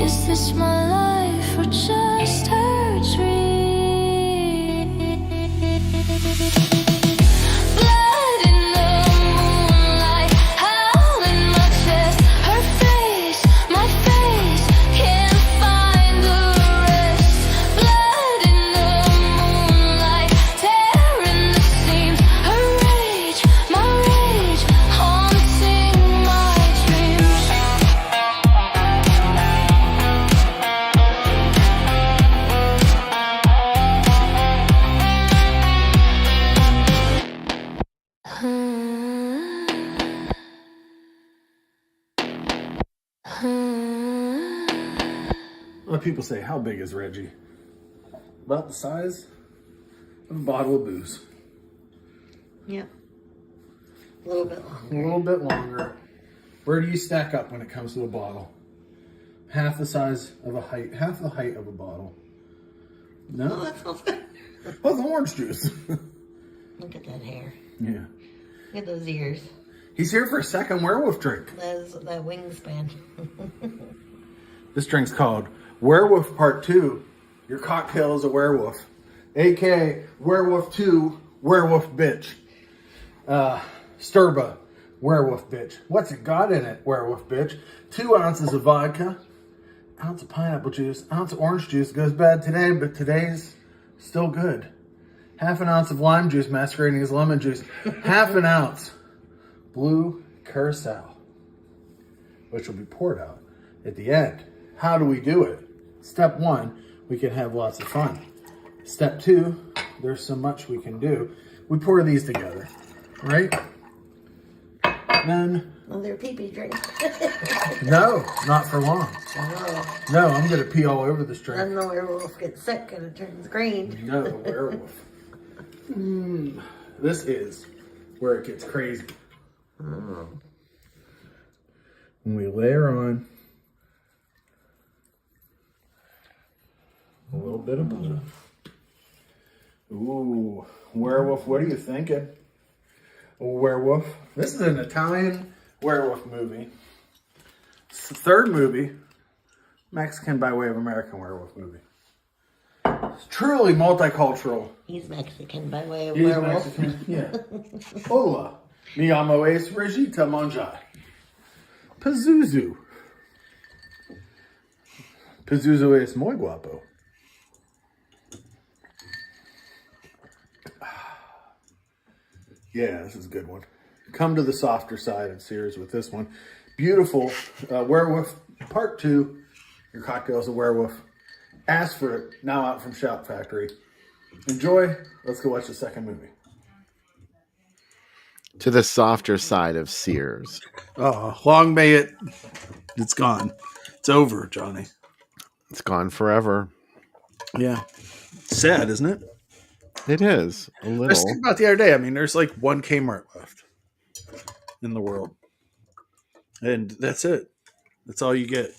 Is this my life or just her dream? Blood in the moonlight, howl in my chest. Her face, my face, can't find the rest. Blood in the moonlight, tearing the seams. Her rage, my rage, haunting my dreams. A lot of people say, how big is Reggie? About the size of a bottle of booze. Yeah. A little bit longer. A little bit longer. Where do you stack up when it comes to a bottle? Half the size of a height, half the height of a bottle. No? Oh, that smells good. Oh, the orange juice. Look at that hair. Yeah. Look at those ears. He's here for a second werewolf drink. That wingspan. This drink's called Werewolf Part 2. Your cocktail is a werewolf. A.K.A. Werewolf 2, Werewolf Bitch. Sturba, Werewolf Bitch. What's it got in it, Werewolf Bitch? 2 ounces of vodka, ounce of pineapple juice, ounce of orange juice. Goes bad today, but today's still good. Half an ounce of lime juice masquerading as lemon juice. Half an ounce blue curacao, which will be poured out at the end. How do we do it? Step 1, we can have lots of fun. Step 2, there's so much we can do. We pour these together, right? Then... Well, they're pee-pee drinks. No, not for long. Oh. No, I'm going to pee all over this drink. Then the werewolf gets sick and it turns green. No, werewolf. This is where it gets crazy. Oh. When we layer on a little bit of blue. Ooh, werewolf, what are you thinking? A werewolf. This is an Italian werewolf movie. It's the 3rd movie, Mexican by way of American werewolf movie. It's truly multicultural. He's Mexican by way of He's werewolf. Mexican, yeah. Hola, mi amo es Regita Monjai. Pazuzu. Pazuzu es muy guapo. Yeah, this is a good one. Come to the softer side of Sears with this one. Beautiful Werewolf Part 2. Your cocktail's a werewolf. Ask for it. Now out from Shout Factory. Enjoy. Let's go watch the second movie. To the softer side of Sears. Oh, long may it. It's gone. It's over, Johnny. It's gone forever. Yeah. Sad, isn't it? It is. A I was little. thinking about the other day. I mean, there's like one Kmart left in the world. And that's it. That's all you get.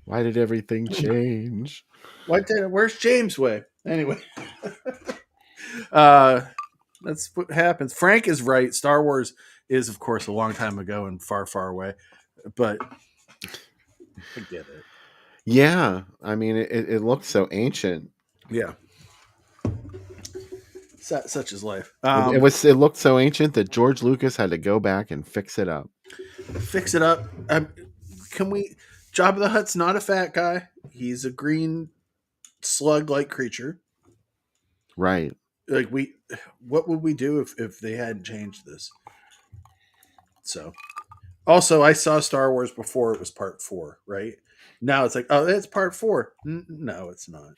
Why did everything change? Where's James Way? Anyway. That's what happens. Frank is right. Star Wars is, of course, a long time ago and far, far away. But I get it. Yeah. I mean, it looks so ancient. Yeah. Such is life. It looked so ancient that George Lucas had to go back and fix it up. Fix it up. Can we... Jabba the Hutt's not a fat guy. He's a green slug-like creature. Right. Like what would we do if they hadn't changed this? So, also, I saw Star Wars before it was Part 4, right? Now it's like, oh, it's Part 4. No, it's not.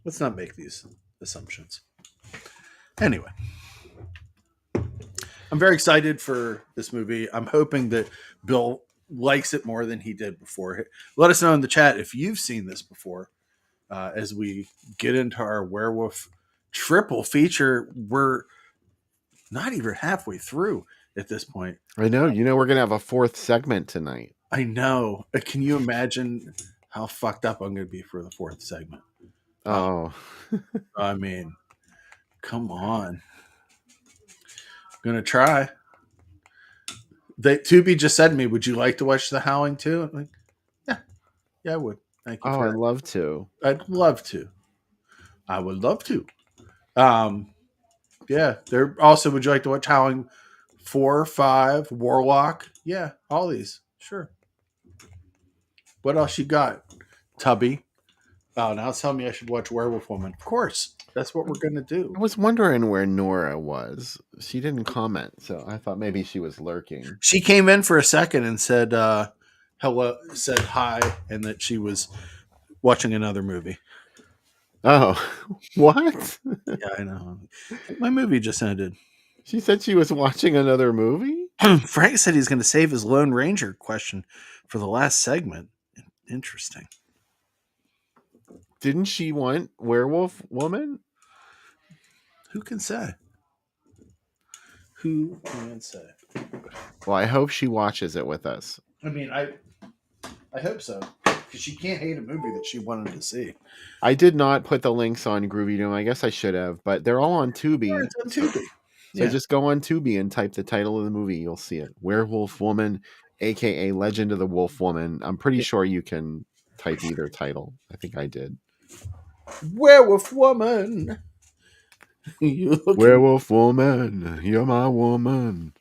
Let's not make these assumptions. Anyway, I'm very excited for this movie. I'm hoping that Bill likes it more than he did before. Let us know in the chat if you've seen this before. As we get into our werewolf triple feature, we're not even halfway through at this point. I know. You know, we're going to have a 4th segment tonight. I know. Can you imagine how fucked up I'm going to be for the 4th segment? Oh. I mean, come on. I'm going to try. Tubi just said to me, "Would you like to watch The Howling too?" I'm like, yeah, I would. Thank you Oh, for I'd love to. I'd love to. I would love to. Um, yeah. There also, would you like to watch Howling 4, 5, Warlock? Yeah, all these. Sure. What else you got, Tubby? Oh, now it's telling me I should watch Werewolf Woman. Of course. That's what we're gonna do. I was wondering where Nora was. She didn't comment, so I thought maybe she was lurking. She came in for a second and said hello, said hi, and that she was watching another movie. Oh, what? Yeah, I know. My movie just ended. She said she was watching another movie? Frank said he's going to save his Lone Ranger question for the last segment. Interesting. Didn't she want Werewolf Woman? Who can say? Who can say? Well, I hope she watches it with us. I mean, I hope so, because she can't hate a movie that she wanted to see. I did not put the links on Groovy Doom. I guess I should have, but they're all on Tubi. Yeah, it's on Tubi. So just go on Tubi and type the title of the movie. You'll see it. Werewolf Woman, a.k.a. Legend of the Wolf Woman. I'm pretty sure you can type either title. I think I did. Werewolf Woman. Werewolf Woman, you're my woman.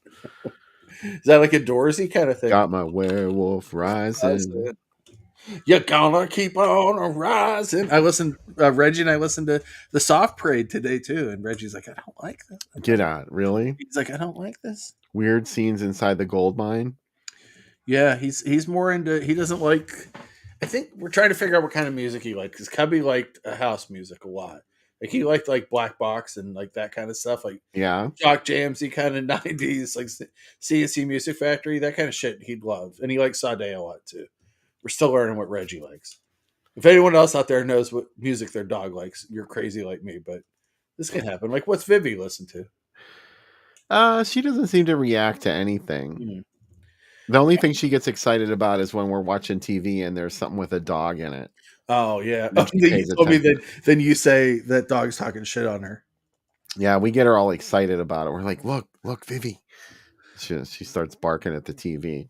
Is that like a Doorsy kind of thing? Got my werewolf rising. You're gonna keep on rising. I listened, Reggie and I listened to the Soft Parade today too, and Reggie's like, I don't like this. Get out, really? He's like, I don't like this. Weird scenes inside the gold mine. Yeah, he's more into. He doesn't like. I think we're trying to figure out what kind of music he likes. Because Cubby liked house music a lot. Like he liked like Black Box and like that kind of stuff. Like Jock Jamsy kind of 90s, like CNC Music Factory, that kind of shit he'd love. And he likes Sade a lot too. We're still learning what Reggie likes. If anyone else out there knows what music their dog likes, you're crazy like me, but this can happen. Like, what's Vivi listen to? She doesn't seem to react to anything. Mm-hmm. The only thing she gets excited about is when we're watching TV and there's something with a dog in it. Oh, yeah. You told me that, then you say that dog's talking shit on her. Yeah, we get her all excited about it. We're like, look, Vivi. She starts barking at the TV.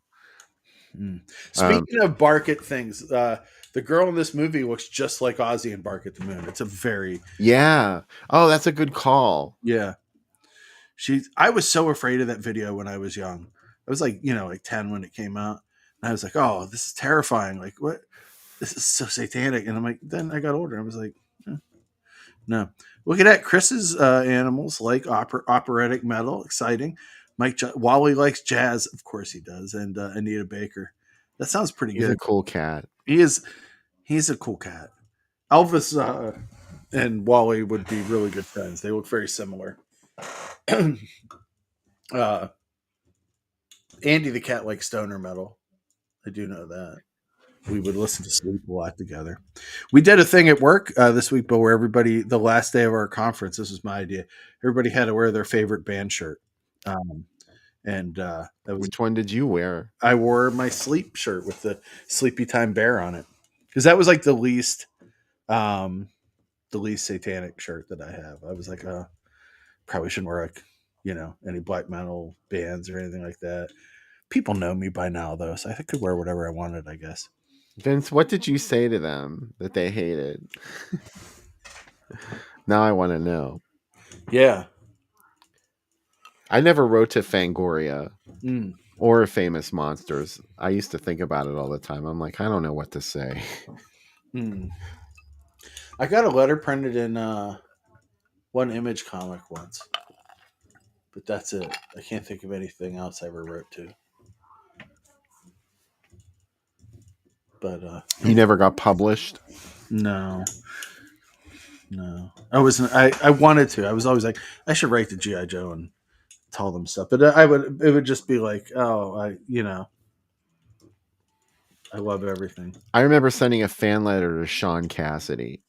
Speaking of bark at things, the girl in this movie looks just like Ozzy and Bark at the Moon. It's a very... Yeah. Oh, that's a good call. Yeah. I was so afraid of that video when I was young. I was like 10 when it came out. And I was like, oh, this is terrifying. Like, what? This is so satanic. And I'm like, then I got older. I was like, no. Look at that. Chris's animals like operatic metal. Exciting. Wally likes jazz. Of course he does. And Anita Baker. That sounds pretty good. He's a cool cat. He's a cool cat. Elvis and Wally would be really good friends. They look very similar. Andy the cat likes stoner metal. I do know that. We would listen to Sleep a lot together. We did a thing at work this week, but where everybody, the last day of our conference, this was my idea. Everybody had to wear their favorite band shirt. Which one did you wear? I wore my Sleep shirt with the Sleepy Time Bear on it, because that was like the least satanic shirt that I have. I was like, probably shouldn't wear any black metal bands or anything like that. People know me by now, though, so I could wear whatever I wanted, I guess. Vince, what did you say to them that they hated? Now I want to know. Yeah. I never wrote to Fangoria or Famous Monsters. I used to think about it all the time. I'm like, I don't know what to say. I got a letter printed in One Image comic once. But that's it. I can't think of anything else I ever wrote to. But you never got published? No. I wasn't. I wanted to. I was always like, I should write to G.I. Joe and tell them stuff. But it would just be like, oh, I love everything. I remember sending a fan letter to Sean Cassidy.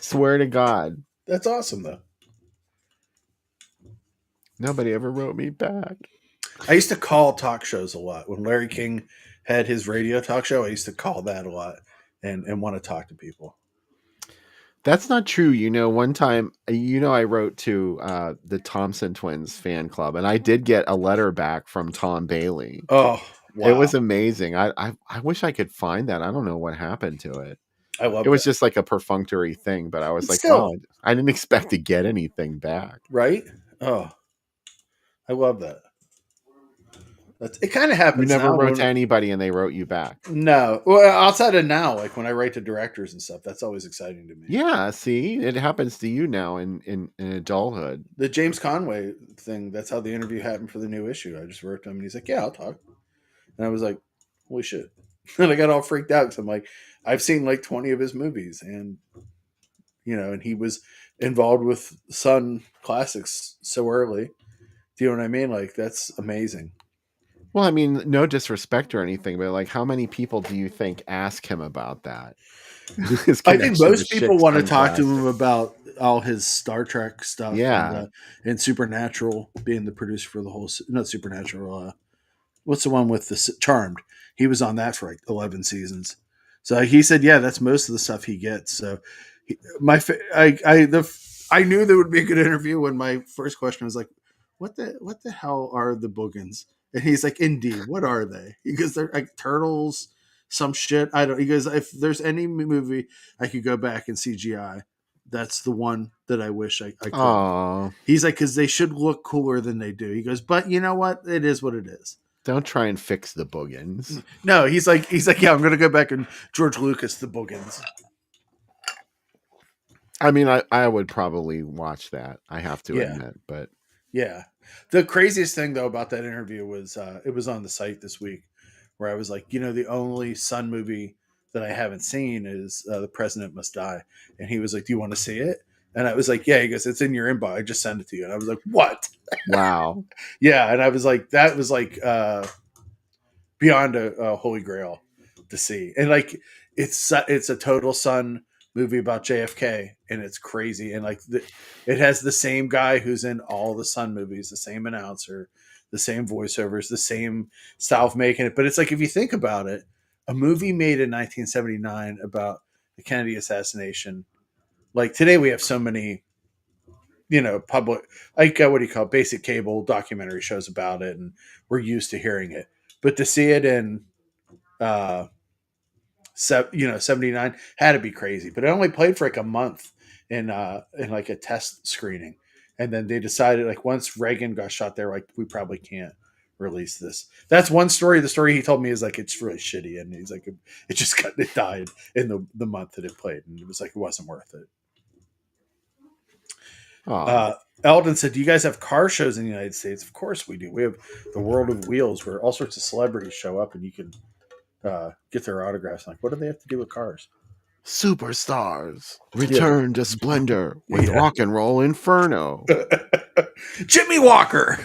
Swear to God. That's awesome, though. Nobody ever wrote me back. I used to call talk shows a lot. When Larry King had his radio talk show, I used to call that a lot and want to talk to people. That's not true. One time, I wrote to the Thompson Twins fan club, and I did get a letter back from Tom Bailey. Oh, wow. It was amazing. I wish I could find that. I don't know what happened to it. I love it. Was that. just like a perfunctory thing, but I was like, Still. wow, I didn't expect to get anything back. Right? Oh, I love that. It kind of happens. You never now wrote to anybody and they wrote you back. No. Well, outside of now, like when I write to directors and stuff, that's always exciting to me. Yeah, see, it happens to you now in adulthood. The James Conway thing, that's how the interview happened for the new issue. I just wrote to him and he's like, yeah, I'll talk. And I was like, holy shit. And I got all freaked out because I'm like, I've seen like 20 of his movies, and and he was involved with Sun Classics so early. Do you know what I mean? Like, that's amazing. Well, I mean, no disrespect or anything, but like, how many people do you think ask him about that? I think most people want to talk to him about all his Star Trek stuff. Yeah. And Supernatural, being the producer for the whole, not Supernatural, what's the one with the Charmed? He was on that for like 11 seasons. So he said, yeah, that's most of the stuff he gets. So I knew there would be a good interview when my first question was like, what the hell are the Boogans? And he's like, indeed, what are they? He goes, they're like turtles, some shit. I don't. He goes, if there's any movie I could go back and CGI, that's the one that I wish I could. Aww. He's like, because they should look cooler than they do. He goes, but you know what? It is what it is. Don't try and fix the Boogans. No, he's like, yeah, I'm gonna go back and George Lucas the Boogans. I mean, I would probably watch that. I have to admit, but yeah. The craziest thing though about that interview was it was on the site this week, where I was like, the only Sun movie that I haven't seen is The President Must Die, and he was like, do you want to see it? And I was like, yeah. He goes, it's in your inbox. I just sent it to you. And I was like, what? Wow. Yeah. And I was like, that was like beyond a holy grail to see. And like, it's a total Sun movie about JFK, and it's crazy. And like, it has the same guy who's in all the Sun movies, the same announcer, the same voiceovers, the same style of making it. But it's like, if you think about it, a movie made in 1979 about the Kennedy assassination. Like today we have so many, public, like what do you call it, basic cable documentary shows about it, and we're used to hearing it. But to see it in 79 had to be crazy. But it only played for like a month in like a test screening. And then they decided, like, once Reagan got shot there, like, we probably can't release this. That's one story. The story he told me is like, it's really shitty. And he's like, it died in the month that it played. And it was like, it wasn't worth it. Eldon said, do you guys have car shows in the United States? Of course we do. We have the World of Wheels, where all sorts of celebrities show up and you can get their autographs. Like, what do they have to do with cars? Superstars return to splendor with Rock and Roll Inferno. Jimmy Walker.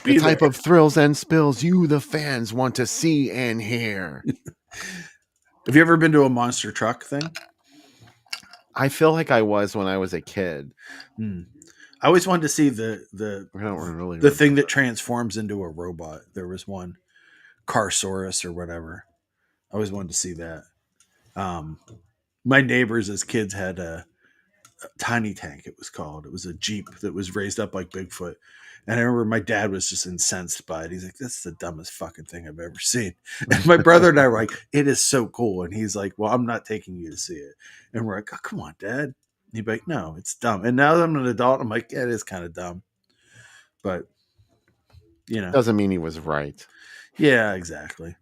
The type of thrills and spills you, the fans, want to see and hear. Have you ever been to a monster truck thing? I feel like I was when I was a kid. I always wanted to see the thing that transforms into a robot. There was one, Carsaurus or whatever. I always wanted to see that. My neighbors as kids had a tiny tank, it was called. It was a Jeep that was raised up like Bigfoot. And I remember my dad was just incensed by it. He's like, that's the dumbest fucking thing I've ever seen. And my brother and I were like, it is so cool. And he's like, well, I'm not taking you to see it. And we're like, oh, come on, Dad. And he'd be like, no, it's dumb. And now that I'm an adult, I'm like, yeah, it is kind of dumb. But, Doesn't mean he was right. Yeah, exactly.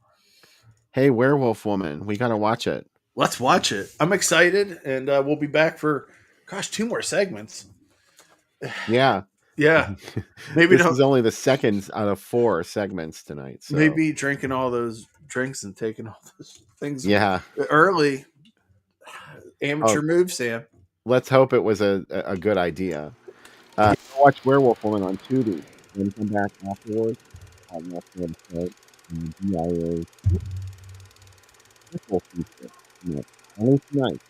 Hey, Werewolf Woman, we got to watch it. Let's watch it. I'm excited, and we'll be back for, 2 more segments. Yeah. Yeah. Maybe this is only the second out of 4 segments tonight. So. Maybe drinking all those drinks and taking all those things early. Amateur move, Sam. Let's hope it was a good idea. Watch Werewolf Woman on Tubi and come back afterwards. Only tonight.